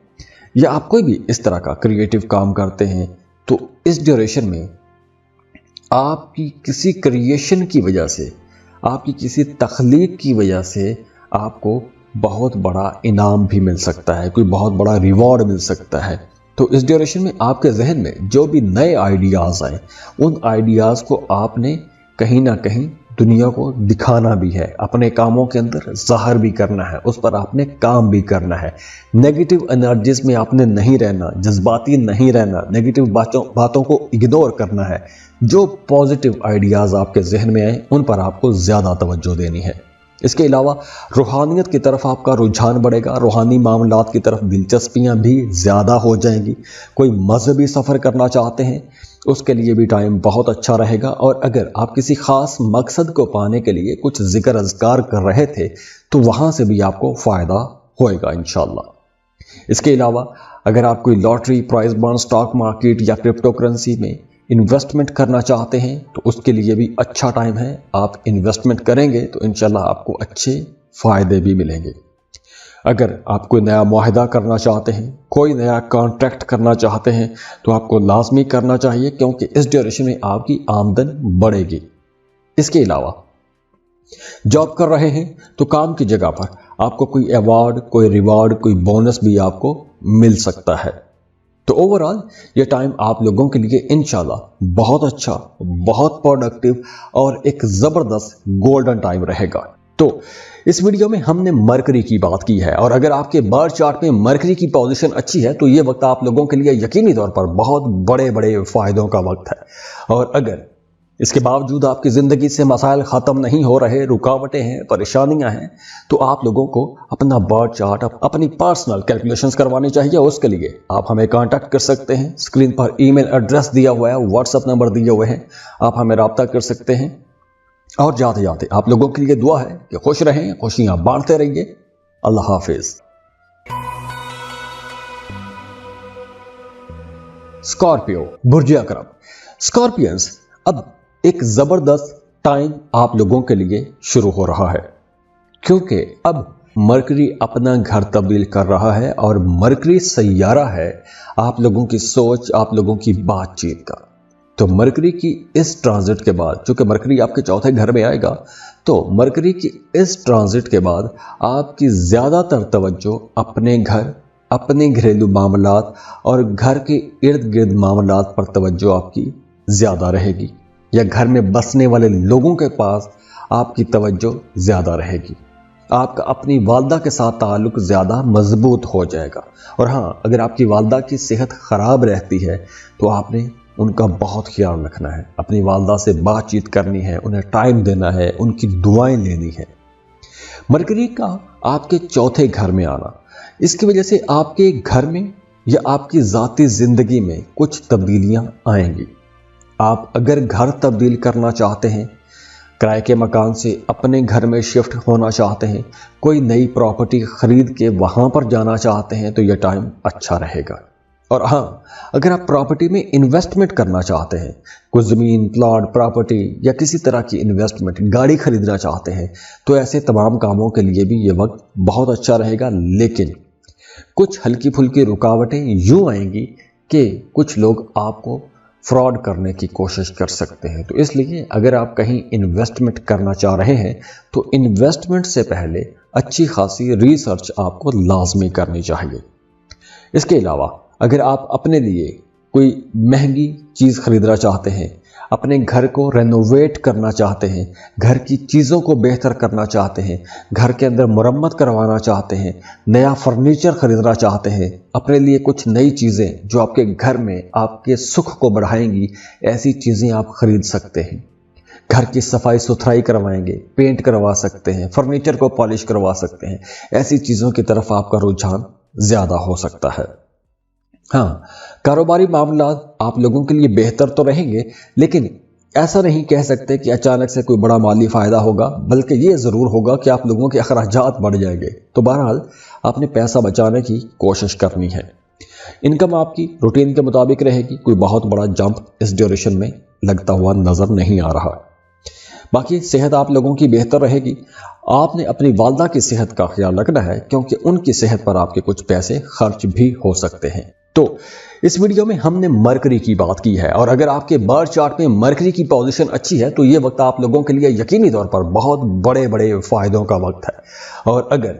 [SPEAKER 1] या आप कोई भी इस तरह का क्रिएटिव काम करते हैं, तो इस ड्यूरेशन में आपकी किसी क्रिएशन की वजह से, आपकी किसी तख्लीक की वजह से आपको बहुत बड़ा इनाम भी मिल सकता है, कोई बहुत बड़ा रिवॉर्ड मिल सकता है। तो इस ड्यूरेशन में आपके जहन में जो भी नए आइडियाज़ आए, उन आइडियाज़ को आपने कहीं ना कहीं दुनिया को दिखाना भी है, अपने कामों के अंदर ज़ाहिर भी करना है, उस पर आपने काम भी करना है। नेगेटिव एनर्जीज में आपने नहीं रहना, जज्बाती नहीं रहना, नेगेटिव बातों को इग्नोर करना है। जो पॉजिटिव आइडियाज़ आपके जहन में आए उन पर आपको ज़्यादा तवज्जो देनी है। इसके अलावा रूहानियत की तरफ आपका रुझान बढ़ेगा, रूहानी मामलात की तरफ दिलचस्पियां भी ज़्यादा हो जाएंगी। कोई मजहबी सफ़र करना चाहते हैं उसके लिए भी टाइम बहुत अच्छा रहेगा। और अगर आप किसी ख़ास मकसद को पाने के लिए कुछ ज़िक्र अज़कार कर रहे थे तो वहाँ से भी आपको फ़ायदा होएगा इंशाअल्लाह। इसके अलावा अगर आप कोई lottery, prize bond, stock market या क्रिप्टो करेंसी में इन्वेस्टमेंट करना चाहते हैं तो उसके लिए भी अच्छा टाइम है। आप इन्वेस्टमेंट करेंगे तो इंशाल्लाह आपको अच्छे फ़ायदे भी मिलेंगे। अगर आप कोई नया मुआहदा करना चाहते हैं, कोई नया कॉन्ट्रैक्ट करना चाहते हैं तो आपको लाजमी करना चाहिए, क्योंकि इस ड्यूरेशन में आपकी आमदन बढ़ेगी। इसके अलावा जॉब कर रहे हैं तो काम की जगह पर आपको कोई अवार्ड, कोई रिवार्ड, कोई बोनस भी आपको मिल सकता है। तो ओवरऑल ये टाइम आप लोगों के लिए इंशाल्लाह बहुत अच्छा, बहुत प्रोडक्टिव और एक ज़बरदस्त गोल्डन टाइम रहेगा। तो इस वीडियो में हमने मरकरी की बात की है, और अगर आपके बर्थ चार्ट में मरकरी की पोजीशन अच्छी है तो ये वक्त आप लोगों के लिए यकीनी तौर पर बहुत बड़े बड़े फ़ायदों का वक्त है। और अगर इसके बावजूद आपकी ज़िंदगी से मसाइल ख़त्म नहीं हो रहे, रुकावटें हैं, परेशानियां हैं, तो आप लोगों को अपना बर्थ चार्ट, अपनी पर्सनल कैलकुलेशंस करवानी चाहिए। उसके लिए आप हमें कांटेक्ट कर सकते हैं। स्क्रीन पर ईमेल एड्रेस दिया हुआ है, व्हाट्सएप नंबर दिए हुए हैं, आप हमें रब्ता कर सकते हैं। और जाते जाते आप लोगों के लिए दुआ है कि खुश रहें, खुशियां बांटते रहिए। अल्लाह हाफिज। स्कॉर्पियो, बुर्ज अकरम। स्कॉर्पियंस, अब एक ज़बरदस्त टाइम आप लोगों के लिए शुरू हो रहा है, क्योंकि अब मरकरी अपना घर तब्दील कर रहा है और मरकरी सैयारा है आप लोगों की सोच, आप लोगों की बातचीत का। तो मरकरी की इस ट्रांजिट के बाद, चूंकि मरकरी आपके चौथे घर में आएगा, तो मरकरी की इस ट्रांजिट के बाद आपकी ज़्यादातर तवज्जो अपने घर, अपने घरेलू मामलात और घर के इर्द गिर्द मामलात पर तवज्जो आपकी ज़्यादा रहेगी, या घर में बसने वाले लोगों के पास आपकी तवज्जो ज़्यादा रहेगी। आपका अपनी वालदा के साथ ताल्लुक़ ज़्यादा मजबूत हो जाएगा। और हाँ, अगर आपकी वालदा की सेहत ख़राब रहती है तो आपने उनका बहुत ख्याल रखना है, अपनी वालदा से बातचीत करनी है, उन्हें टाइम देना है, उनकी दुआएं लेनी है। मरकरी का आपके चौथे घर में आना, इसकी वजह से आपके घर में या आपकी ज़ाती ज़िंदगी में कुछ तब्दीलियाँ आएंगी। आप अगर घर तब्दील करना चाहते हैं, किराए के मकान से अपने घर में शिफ्ट होना चाहते हैं, कोई नई प्रॉपर्टी ख़रीद के वहाँ पर जाना चाहते हैं, तो यह टाइम अच्छा रहेगा। और हाँ, अगर आप प्रॉपर्टी में इन्वेस्टमेंट करना चाहते हैं, कोई ज़मीन, प्लॉट, प्रॉपर्टी या किसी तरह की इन्वेस्टमेंट, गाड़ी खरीदना चाहते हैं, तो ऐसे तमाम कामों के लिए भी ये वक्त बहुत अच्छा रहेगा। लेकिन कुछ हल्की फुल्की रुकावटें यूँ आएंगी कि कुछ लोग आपको फ्रॉड करने की कोशिश कर सकते हैं। तो इसलिए अगर आप कहीं इन्वेस्टमेंट करना चाह रहे हैं तो इन्वेस्टमेंट से पहले अच्छी खासी रिसर्च आपको लाजमी करनी चाहिए। इसके अलावा अगर आप अपने लिए कोई महंगी चीज़ खरीदना चाहते हैं, अपने घर को रेनोवेट करना चाहते हैं, घर की चीज़ों को बेहतर करना चाहते हैं, घर के अंदर मरम्मत करवाना चाहते हैं, नया फर्नीचर खरीदना चाहते हैं, अपने लिए कुछ नई चीज़ें जो आपके घर में आपके सुख को बढ़ाएंगी, ऐसी चीज़ें आप खरीद सकते हैं। घर की सफाई सुथराई करवाएंगे, पेंट करवा सकते हैं, फर्नीचर को पॉलिश करवा सकते हैं। ऐसी चीज़ों की तरफ आपका रुझान ज़्यादा हो सकता है। हाँ, कारोबारी मामला आप लोगों के लिए बेहतर तो रहेंगे, लेकिन ऐसा नहीं कह सकते कि अचानक से कोई बड़ा माली फ़ायदा होगा, बल्कि ये ज़रूर होगा कि आप लोगों के अखराजात बढ़ जाएंगे। तो बहरहाल आपने पैसा बचाने की कोशिश करनी है। इनकम आपकी रूटीन के मुताबिक रहेगी, कोई बहुत बड़ा जंप इस ड्यूरेशन में लगता हुआ नज़र नहीं आ रहा। बाकी सेहत आप लोगों की बेहतर रहेगी। आपने अपनी वालदा की सेहत का ख्याल रखना है, क्योंकि उनकी सेहत पर आपके कुछ पैसे खर्च भी हो सकते हैं। तो इस वीडियो में हमने मरकरी की बात की है, और अगर आपके बर्थ चार्ट में मरकरी की पोजीशन अच्छी है तो ये वक्त आप लोगों के लिए यकीनी तौर पर बहुत बड़े बड़े फ़ायदों का वक्त है। और अगर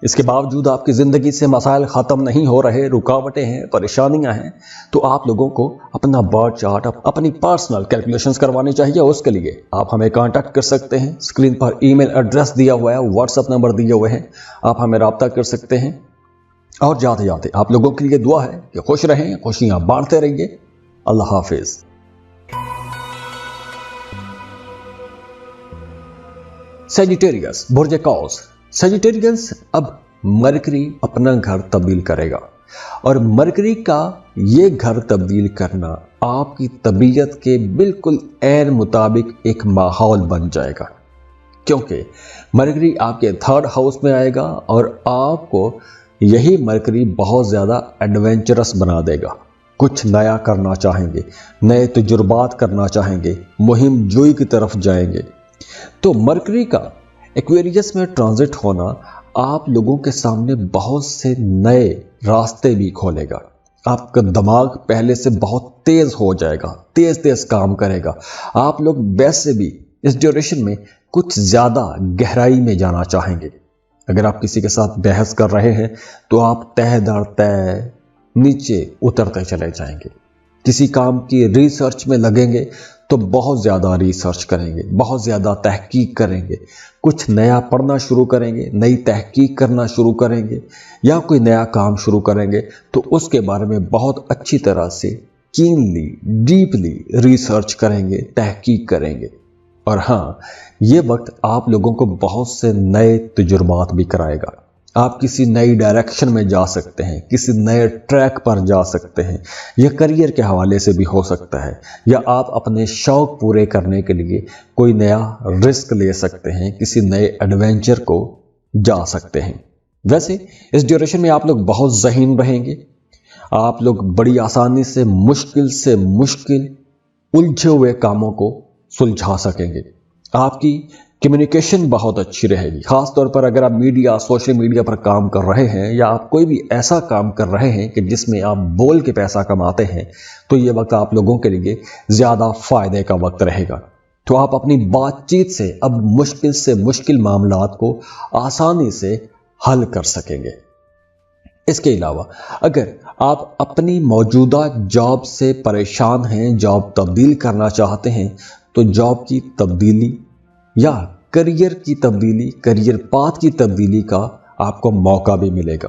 [SPEAKER 1] اس کے باوجود آپ کی زندگی سے مسائل ختم نہیں ہو رہے، رکاوٹیں ہیں، پریشانیاں ہیں، تو آپ لوگوں کو اپنا برتھ چارٹ، اپنی پرسنل کیلکولیشنز کروانی چاہیے. اس کے لیے آپ ہمیں کانٹیکٹ کر سکتے ہیں. اسکرین پر ای میل ایڈریس دیا ہوا ہے، واٹس ایپ نمبر دیے ہوئے ہیں، آپ ہمیں رابطہ کر سکتے ہیں. اور جاتے جاتے آپ لوگوں کے لیے دعا ہے کہ خوش رہیں، خوشیاں بانٹتے رہیے. اللہ حافظ. سیجیٹیریس، برج قوس. سیجیٹیریس، اب مرکری اپنا گھر تبدیل کرے گا، اور مرکری کا یہ گھر تبدیل کرنا آپ کی طبیعت کے بالکل عین مطابق ایک ماحول بن جائے گا، کیونکہ مرکری آپ کے 3rd ہاؤس میں آئے گا، اور آپ کو یہی مرکری بہت زیادہ ایڈونچرس بنا دے گا. کچھ نیا کرنا چاہیں گے، نئے تجربات کرنا چاہیں گے، مہم جوئی کی طرف جائیں گے. تو مرکری کا ایکویریس میں ٹرانزٹ ہونا آپ لوگوں کے سامنے بہت سے نئے راستے بھی کھولے گا. آپ کا دماغ پہلے سے بہت تیز ہو جائے گا، تیز کام کرے گا. آپ لوگ ویسے بھی اس ڈیوریشن میں کچھ زیادہ گہرائی میں جانا چاہیں گے. اگر آپ کسی کے ساتھ بحث کر رہے ہیں تو آپ تہ در تہ نیچے اترتے چلے جائیں گے. کسی کام کی ریسرچ میں لگیں گے تو بہت زیادہ ریسرچ کریں گے، بہت زیادہ تحقیق کریں گے. کچھ نیا پڑھنا شروع کریں گے، نئی تحقیق کرنا شروع کریں گے، یا کوئی نیا کام شروع کریں گے تو اس کے بارے میں بہت اچھی طرح سے کینلی، ڈیپلی ریسرچ کریں گے، تحقیق کریں گے. اور ہاں، یہ وقت آپ لوگوں کو بہت سے نئے تجربات بھی کرائے گا. آپ کسی نئی ڈائریکشن میں جا سکتے ہیں، کسی نئے ٹریک پر جا سکتے ہیں. یہ کریئر کے حوالے سے بھی ہو سکتا ہے، یا آپ اپنے شوق پورے کرنے کے لیے کوئی نیا رسک لے سکتے ہیں، کسی نئے ایڈونچر کو جا سکتے ہیں. ویسے اس ڈیوریشن میں آپ لوگ بہت ذہین رہیں گے. آپ لوگ بڑی آسانی سے مشکل الجھے ہوئے کاموں کو سلجھا سکیں گے. آپ کی کمیونیکیشن بہت اچھی رہے گی، خاص طور پر اگر آپ سوشل میڈیا پر کام کر رہے ہیں، یا آپ کوئی بھی ایسا کام کر رہے ہیں کہ جس میں آپ بول کے پیسہ کماتے ہیں، تو یہ وقت آپ لوگوں کے لیے زیادہ فائدے کا وقت رہے گا. تو آپ اپنی بات چیت سے اب مشکل سے مشکل معاملات کو آسانی سے حل کر سکیں گے. اس کے علاوہ اگر آپ اپنی موجودہ جاب سے پریشان ہیں، جاب تبدیل کرنا چاہتے ہیں، تو جاب کی تبدیلی یا کریئر کی تبدیلی، کریئر پاتھ کی تبدیلی کا آپ کو موقع بھی ملے گا.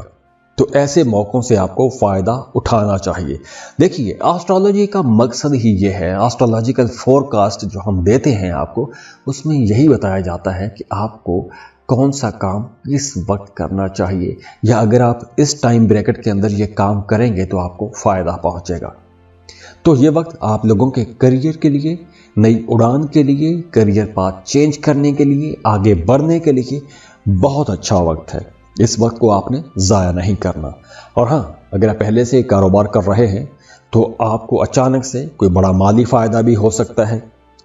[SPEAKER 1] تو ایسے موقعوں سے آپ کو فائدہ اٹھانا چاہیے. دیکھیے، آسٹرالوجی کا مقصد ہی یہ ہے، آسٹرالوجیکل فورکاسٹ جو ہم دیتے ہیں آپ کو، اس میں یہی بتایا جاتا ہے کہ آپ کو کون سا کام کس وقت کرنا چاہیے، یا اگر آپ اس ٹائم بریکٹ کے اندر یہ کام کریں گے تو آپ کو فائدہ پہنچے گا. تو یہ وقت آپ لوگوں کے کریئر کے لیے، نئی اڑان کے لیے، کریئر پاتھ چینج کرنے کے لیے، آگے بڑھنے کے لیے بہت اچھا وقت ہے. اس وقت کو آپ نے ضائع نہیں کرنا. اور ہاں، اگر آپ پہلے سے کاروبار کر رہے ہیں تو آپ کو اچانک سے کوئی بڑا مالی فائدہ بھی ہو سکتا ہے.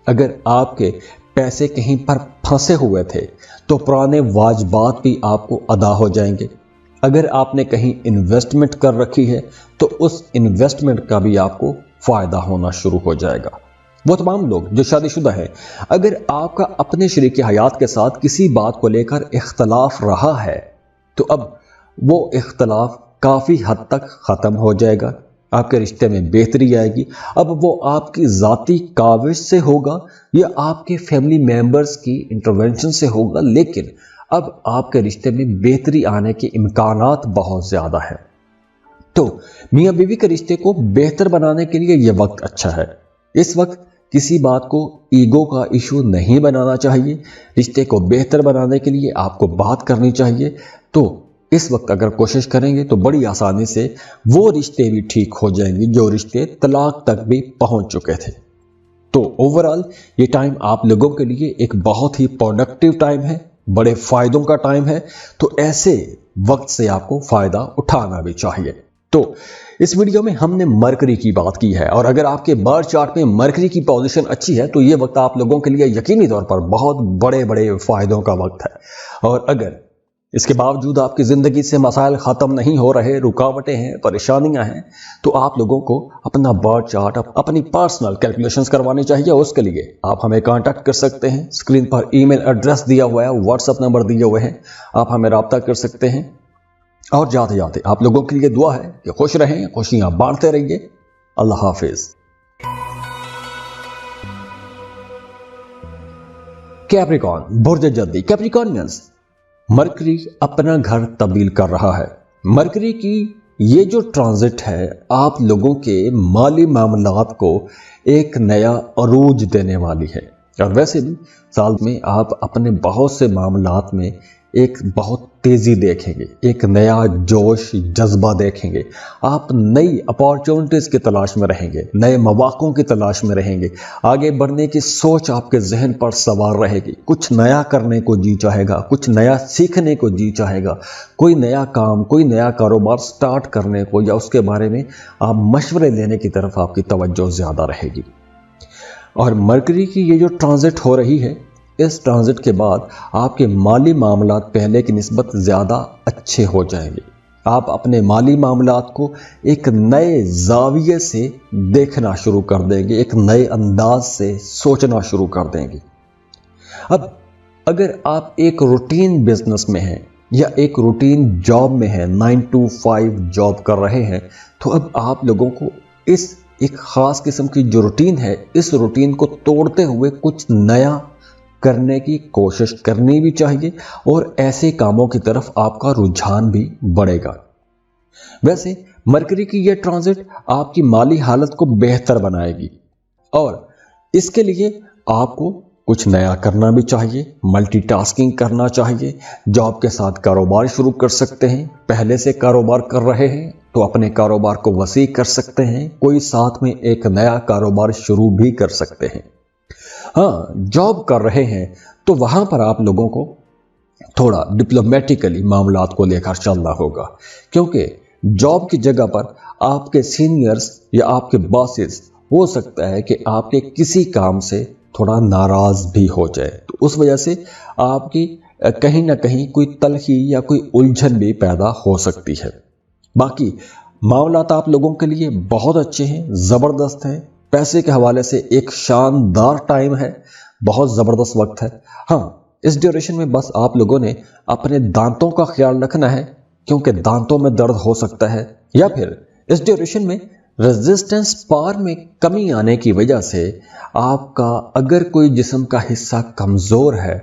[SPEAKER 1] اگر آپ کے پیسے کہیں پر پھنسے ہوئے تھے تو پرانے واجبات بھی آپ کو ادا ہو جائیں گے. اگر آپ نے کہیں انویسٹمنٹ کر رکھی ہے تو اس انویسٹمنٹ کا بھی آپ کو فائدہ ہونا شروع ہو جائے گا. وہ تمام لوگ جو شادی شدہ ہیں، اگر آپ کا اپنے شریک حیات کے ساتھ کسی بات کو لے کر اختلاف رہا ہے تو اب وہ اختلاف کافی حد تک ختم ہو جائے گا. آپ کے رشتے میں بہتری آئے گی. اب وہ آپ کی ذاتی کاوش سے ہوگا یا آپ کے فیملی ممبرز کی انٹرونشن سے ہوگا، لیکن اب آپ کے رشتے میں بہتری آنے کے امکانات بہت زیادہ ہیں. تو میاں بیوی کے رشتے کو بہتر بنانے کے لیے یہ وقت اچھا ہے. اس وقت کسی بات کو ایگو کا ایشو نہیں بنانا چاہیے. رشتے کو بہتر بنانے کے لیے آپ کو بات کرنی چاہیے. تو اس وقت اگر کوشش کریں گے تو بڑی آسانی سے وہ رشتے بھی ٹھیک ہو جائیں گے جو رشتے طلاق تک بھی پہنچ چکے تھے. تو اوورآل یہ ٹائم آپ لوگوں کے لیے ایک بہت ہی پروڈکٹیو ٹائم ہے، بڑے فائدوں کا ٹائم ہے. تو ایسے وقت سے آپ کو فائدہ اٹھانا بھی چاہیے. تو اس ویڈیو میں ہم نے مرکری کی بات کی ہے، اور اگر آپ کے برتھ چارٹ میں مرکری کی پوزیشن اچھی ہے تو یہ وقت آپ لوگوں کے لیے یقینی طور پر بہت بڑے فائدوں کا وقت ہے. اور اگر इसके बावजूद आपकी ज़िंदगी से मसाइल ख़त्म नहीं हो रहे, रुकावटें हैं, परेशानियां हैं, तो आप लोगों को अपना बर्थ चार्ट, अपनी पर्सनल कैलकुलेशंस करवानी चाहिए। उसके लिए आप हमें कांटेक्ट कर सकते हैं। स्क्रीन पर ईमेल एड्रेस दिया हुआ है, व्हाट्सएप नंबर दिए हुए हैं, आप हमें रब्ता कर सकते हैं। और जाते जाते आप लोगों के लिए दुआ है कि खुश रहें, खुशियां बांटते रहिए। अल्लाह हाफिज। कैप्रिकॉर्न, बुर्ज जल्दी। कैप्रिकॉर्नियंस, मरकरी अपना घर तब्दील कर रहा है। मरकरी की ये जो ट्रांजिट है आप लोगों के माली मामलात को एक नया अरूज देने वाली है। और वैसे भी साल में आप अपने बहुत से मामलात में एक बहुत तेज़ी देखेंगे, एक नया जोश जज्बा देखेंगे। आप नई अपॉर्चुनिटीज़ की तलाश में रहेंगे, नए मौक़ों की तलाश में रहेंगे। आगे बढ़ने की सोच आपके जहन पर सवार रहेगी। कुछ नया करने को जी चाहेगा, कुछ नया सीखने को जी चाहेगा, कोई नया काम, कोई नया कारोबार स्टार्ट करने को या उसके बारे में आप मशवरे लेने की तरफ आपकी तवज्जो ज़्यादा रहेगी। और मरकरी की ये जो ट्रांजिट हो रही है, इस ट्रांजिट के बाद आपके माली मामलात पहले की निस्बत ज़्यादा अच्छे हो जाएंगे। आप अपने माली मामलात को एक नए ज़ाविये से देखना शुरू कर देंगे, एक नए अंदाज से सोचना शुरू कर देंगे। अब अगर आप एक रूटीन बिजनेस में हैं या एक रूटीन जॉब में हैं, 9 to 5 जॉब कर रहे हैं, तो अब आप लोगों को इस एक ख़ास किस्म की जो रूटीन है, इस रूटीन को तोड़ते हुए कुछ नया करने की कोशिश करनी भी चाहिए और ऐसे कामों की तरफ आपका रुझान भी बढ़ेगा। वैसे मरकरी की यह ट्रांजिट आपकी माली हालत को बेहतर बनाएगी और इसके लिए आपको कुछ नया करना भी चाहिए, मल्टीटास्किंग करना चाहिए। जॉब के साथ कारोबार शुरू कर सकते हैं, पहले से कारोबार कर रहे हैं तो अपने कारोबार को वसी कर सकते हैं, कोई साथ में एक नया कारोबार शुरू भी कर सकते हैं। हाँ, जॉब कर रहे हैं तो वहां पर आप लोगों को थोड़ा डिप्लोमेटिकली मामलात को लेकर चलना होगा, क्योंकि जॉब की जगह पर आपके सीनियर्स या आपके बॉसेस हो सकता है कि आपके किसी काम से थोड़ा नाराज भी हो जाए, तो उस वजह से आपकी कहीं ना कहीं कोई तलखी या कोई उलझन भी पैदा हो सकती है। बाकी मामलात आप लोगों के लिए बहुत अच्छे हैं, ज़बरदस्त हैं। पैसे के हवाले से एक शानदार टाइम है, बहुत ज़बरदस्त वक्त है। हाँ, इस ड्यूरेशन में बस आप लोगों ने अपने दांतों का ख्याल रखना है, क्योंकि दांतों में दर्द हो सकता है, या फिर इस ड्यूरेशन में रेजिस्टेंस पावर में कमी आने की वजह से आपका अगर कोई जिस्म का हिस्सा कमज़ोर है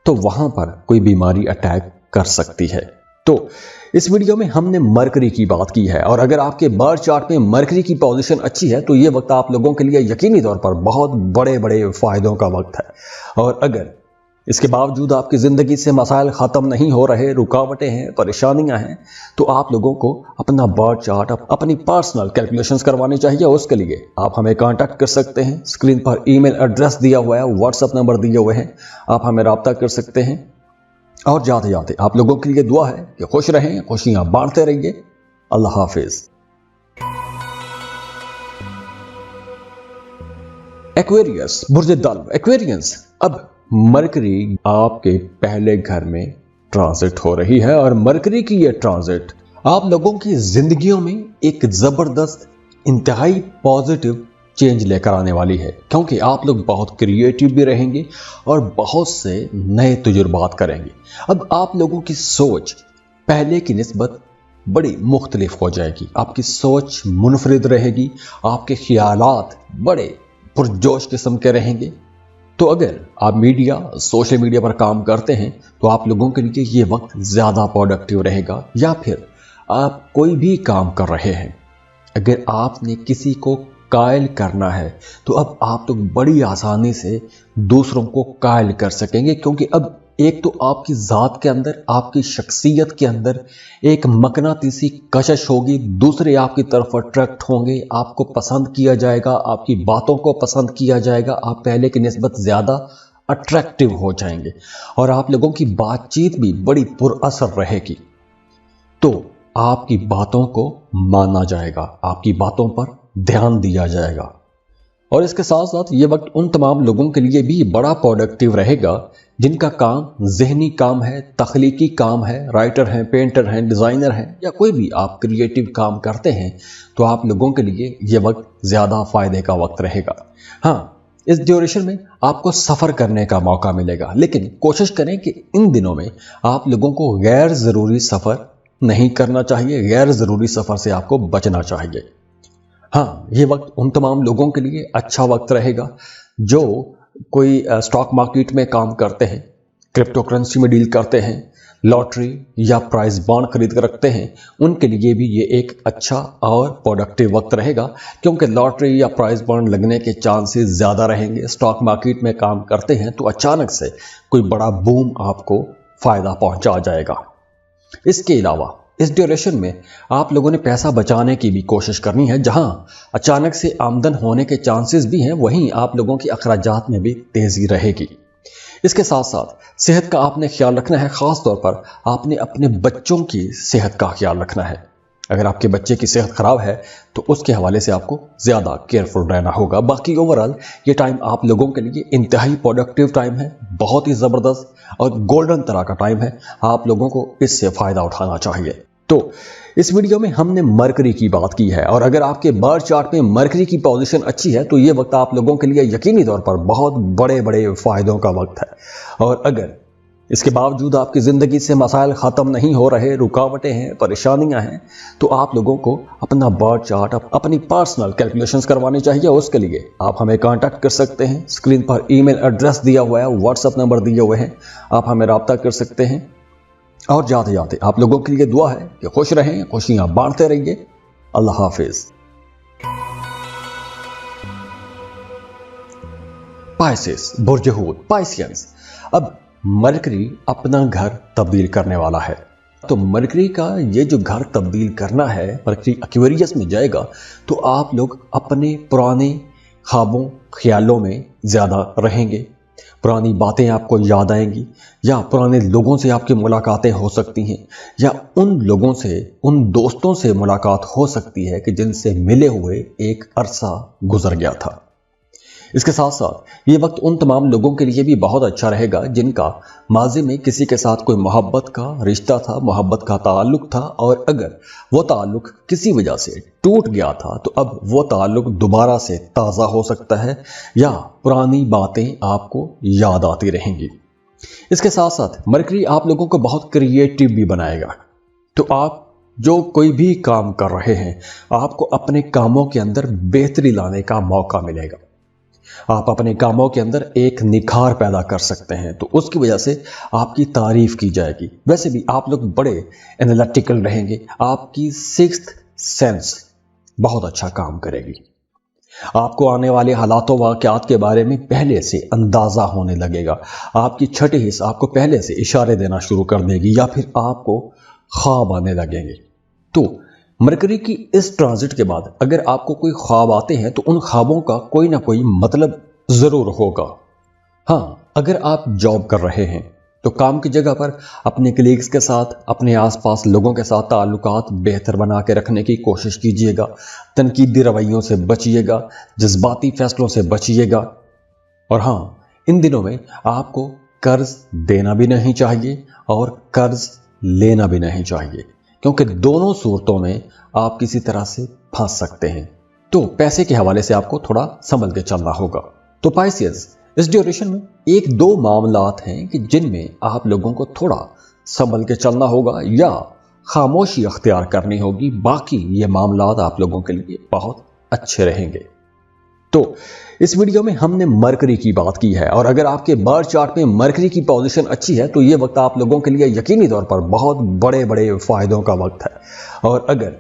[SPEAKER 1] तो वहाँ पर कोई बीमारी अटैक कर सकती है। तो इस वीडियो में हमने मरकरी की बात की है और अगर आपके बर्थ चार्ट में मरकरी की पोजीशन अच्छी है तो ये वक्त आप लोगों के लिए यकीनी तौर पर बहुत बड़े बड़े फ़ायदों का वक्त है। और अगर इसके बावजूद आपकी ज़िंदगी से मसाइल ख़त्म नहीं हो रहे, रुकावटें हैं, परेशानियां हैं, तो आप लोगों को अपना बर्थ चार्ट, अपनी पर्सनल कैलकुलेशंस करवानी चाहिए। उसके लिए आप हमें कांटेक्ट कर सकते हैं। स्क्रीन पर ईमेल एड्रेस दिया हुआ है, व्हाट्सएप नंबर दिए हुए हैं, आप हमें रब्ता कर सकते हैं। और जाते जाते आप लोगों के लिए दुआ है कि खुश रहें, खुशियां बांटते रहिए। अल्लाह हाफिज। एक्वेरियस, बुर्ज दल्व। एक्वेरियंस, अब मरकरी आपके पहले घर में ट्रांजिट हो रही है और मरकरी की यह ट्रांजिट आप लोगों की जिंदगियों में एक जबरदस्त इंतहाई पॉजिटिव चेंज लेकर आने वाली है, क्योंकि आप लोग बहुत क्रिएटिव भी रहेंगे और बहुत से नए तजुर्बात करेंगे। अब आप लोगों की सोच पहले की निस्बत बड़ी मुख्तलिफ हो जाएगी, आपकी सोच मुनफरिद रहेगी, आपके ख्यालात बड़े पुरजोश किस्म के रहेंगे। तो अगर आप मीडिया, सोशल मीडिया पर काम करते हैं तो आप लोगों के लिए ये वक्त ज़्यादा प्रोडक्टिव रहेगा, या फिर आप कोई भी काम कर रहे हैं, अगर आपने किसी को कायल करना है तो अब आप लोग बड़ी आसानी से दूसरों को कायल कर सकेंगे, क्योंकि अब एक तो आपकी ज़ात के अंदर, आपकी शख्सियत के अंदर एक मकनातीसी कशिश होगी, दूसरे आपकी तरफ अट्रैक्ट होंगे, आपको पसंद किया जाएगा, आपकी बातों को पसंद किया जाएगा, आप पहले की निस्बत ज़्यादा अट्रैक्टिव हो जाएंगे और आप लोगों की बातचीत भी बड़ी पुरअसर रहेगी। तो आपकी बातों को माना जाएगा, आपकी बातों पर ध्यान दिया जाएगा। और इसके साथ साथ ये वक्त उन तमाम लोगों के लिए भी बड़ा प्रोडक्टिव रहेगा जिन का काम ज़हनी काम है, तख्लीकी काम है, राइटर हैं, पेंटर हैं, डिज़ाइनर हैं, या कोई भी आप क्रिएटिव काम करते हैं, तो आप लोगों के लिए ये वक्त ज़्यादा फ़ायदे का वक्त रहेगा। हाँ, इस ड्यूरेशन में आपको सफ़र करने का मौका मिलेगा, लेकिन कोशिश करें कि इन दिनों में आप लोगों को गैर ज़रूरी सफ़र नहीं करना चाहिए, गैर ज़रूरी सफ़र से आपको बचना चाहिए। हाँ, ये वक्त उन तमाम लोगों के लिए अच्छा वक्त रहेगा जो कोई स्टॉक मार्केट में काम करते हैं, क्रिप्टो करेंसी में डील करते हैं, लॉटरी या प्राइस बॉन्ड खरीद कर रखते हैं। उनके लिए भी ये एक अच्छा और प्रोडक्टिव वक्त रहेगा, क्योंकि लॉटरी या प्राइस बॉन्ड लगने के चांसेस ज़्यादा रहेंगे। स्टॉक मार्केट में काम करते हैं तो अचानक से कोई बड़ा बूम आपको फ़ायदा पहुंचा जाएगा। इसके अलावा इस ड्यूरेशन में आप लोगों ने पैसा बचाने की भी कोशिश करनी है। जहां अचानक से आमदन होने के चांसेस भी हैं, वहीं आप लोगों की अखराजात में भी तेज़ी रहेगी। इसके साथ साथ सेहत का आपने ख्याल रखना है। ख़ास तौर पर आपने अपने बच्चों की सेहत का ख्याल रखना है। अगर आपके बच्चे की सेहत ख़राब है तो उसके हवाले से आपको ज़्यादा केयरफुल रहना होगा। बाकी ओवरऑल ये टाइम आप लोगों के लिए इंतहाई प्रोडक्टिव टाइम है, बहुत ही ज़बरदस्त और गोल्डन तरह का टाइम है। आप लोगों को इससे फ़ायदा उठाना चाहिए। तो इस वीडियो में हमने मरकरी की बात की है, और अगर आपके बर्थ चार्ट में मरकरी की पोजीशन अच्छी है तो ये वक्त आप लोगों के लिए यकीनी तौर पर बहुत बड़े बड़े फ़ायदों का वक्त है। और अगर इसके बावजूद आपकी ज़िंदगी से मसाइल ख़त्म नहीं हो रहे, रुकावटें हैं, परेशानियां हैं, तो आप लोगों को अपना बर्थ चार्ट, अपनी पर्सनल कैलकुलेशंस करवानी चाहिए। उसके लिए आप हमें कांटेक्ट कर सकते हैं। स्क्रीन पर ईमेल एड्रेस दिया हुआ है, व्हाट्सएप नंबर दिए हुए हैं, आप हमें रब्ता कर सकते हैं। और जाते जाते आप लोगों के लिए दुआ है कि खुश रहें, खुशियां बांटते रहिए। अल्लाह हाफिज। पाइसेस, बुर्ज हूत, पाइसियंस। अब मरकरी अपना घर तब्दील करने वाला है, तो मरकरी का ये जो घर तब्दील करना है, मरकरी एक्वेरियस में जाएगा, तो आप लोग अपने पुराने ख्वाबों ख्यालों में ज़्यादा रहेंगे। पुरानी बातें आपको याद आएंगी, या पुराने लोगों से आपकी मुलाकातें हो सकती हैं, या उन लोगों से, उन दोस्तों से मुलाकात हो सकती है कि जिनसे मिले हुए एक अरसा गुजर गया था। इसके साथ साथ ये वक्त उन तमाम लोगों के लिए भी बहुत अच्छा रहेगा जिनका माजी में किसी के साथ कोई मोहब्बत का रिश्ता था, मोहब्बत का ताल्लुक था, और अगर वो ताल्लुक किसी वजह से टूट गया था तो अब वो ताल्लुक दोबारा से ताज़ा हो सकता है, या पुरानी बातें आपको याद आती रहेंगी। इसके साथ साथ मरकरी आप लोगों को बहुत क्रिएटिव भी बनाएगा। तो आप जो कोई भी काम कर रहे हैं, आपको अपने कामों के अंदर बेहतरी लाने का मौका मिलेगा। आप अपने कामों के अंदर एक निखार पैदा कर सकते हैं, तो उसकी वजह से आपकी तारीफ की जाएगी। वैसे भी आप लोग बड़े एनालिटिकल रहेंगे, आपकी सिक्स्थ सेंस बहुत अच्छा काम करेगी। आपको आने वाले हालातों वाक़यात के बारे में पहले से अंदाज़ा होने लगेगा। आपकी छठी हिस्स आपको पहले से इशारे देना शुरू कर देगी, या फिर आपको ख्वाब आने लगेंगे। तो मरकरी की इस ट्रांजिट के बाद अगर आपको कोई ख्वाब आते हैं तो उन ख्वाबों का कोई ना कोई मतलब ज़रूर होगा। हाँ, अगर आप जॉब कर रहे हैं तो काम की जगह पर अपने कलीग्स के साथ, अपने आसपास लोगों के साथ ताल्लुकात बेहतर बना के रखने की कोशिश कीजिएगा। तनकीदी रवैयों से बचिएगा, जज्बाती फैसलों से बचिएगा। और हाँ, इन दिनों में आपको कर्ज देना भी नहीं चाहिए और कर्ज लेना भी नहीं चाहिए, क्योंकि दोनों सूरतों में आप किसी तरह से फंस सकते हैं। तो पैसे के हवाले से आपको थोड़ा संभल के चलना होगा। तो पाइसियस, इस ड्यूरेशन में एक दो मामलात हैं कि जिनमें आप लोगों को थोड़ा संभल के चलना होगा या खामोशी अख्तियार करनी होगी। बाकी ये मामलात आप लोगों के लिए बहुत अच्छे रहेंगे। तो इस वीडियो में हमने मरकरी की बात की है, और अगर आपके बर्थ चार्ट में मरकरी की पोजीशन अच्छी है तो ये वक्त आप लोगों के लिए यकीनी तौर पर बहुत बड़े बड़े फ़ायदों का वक्त है। और अगर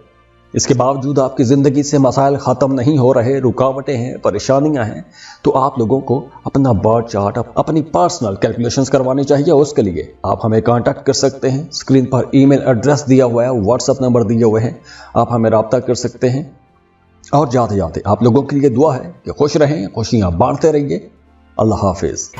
[SPEAKER 1] इसके बावजूद आपकी ज़िंदगी से मसाइल ख़त्म नहीं हो रहे, रुकावटें हैं, परेशानियां हैं, तो आप लोगों को अपना बर्थ चार्ट, अपनी पर्सनल कैलकुलेशंस करवानी चाहिए। उसके लिए आप हमें कांटेक्ट कर सकते हैं। स्क्रीन पर ईमेल एड्रेस दिया हुआ है, व्हाट्सएप नंबर दिए हुए हैं, आप हमें रब्ता कर सकते हैं। और जाते जाते आप लोगों के लिए दुआ है कि खुश रहें, खुशियां बांटते रहिए। अल्लाह हाफिज।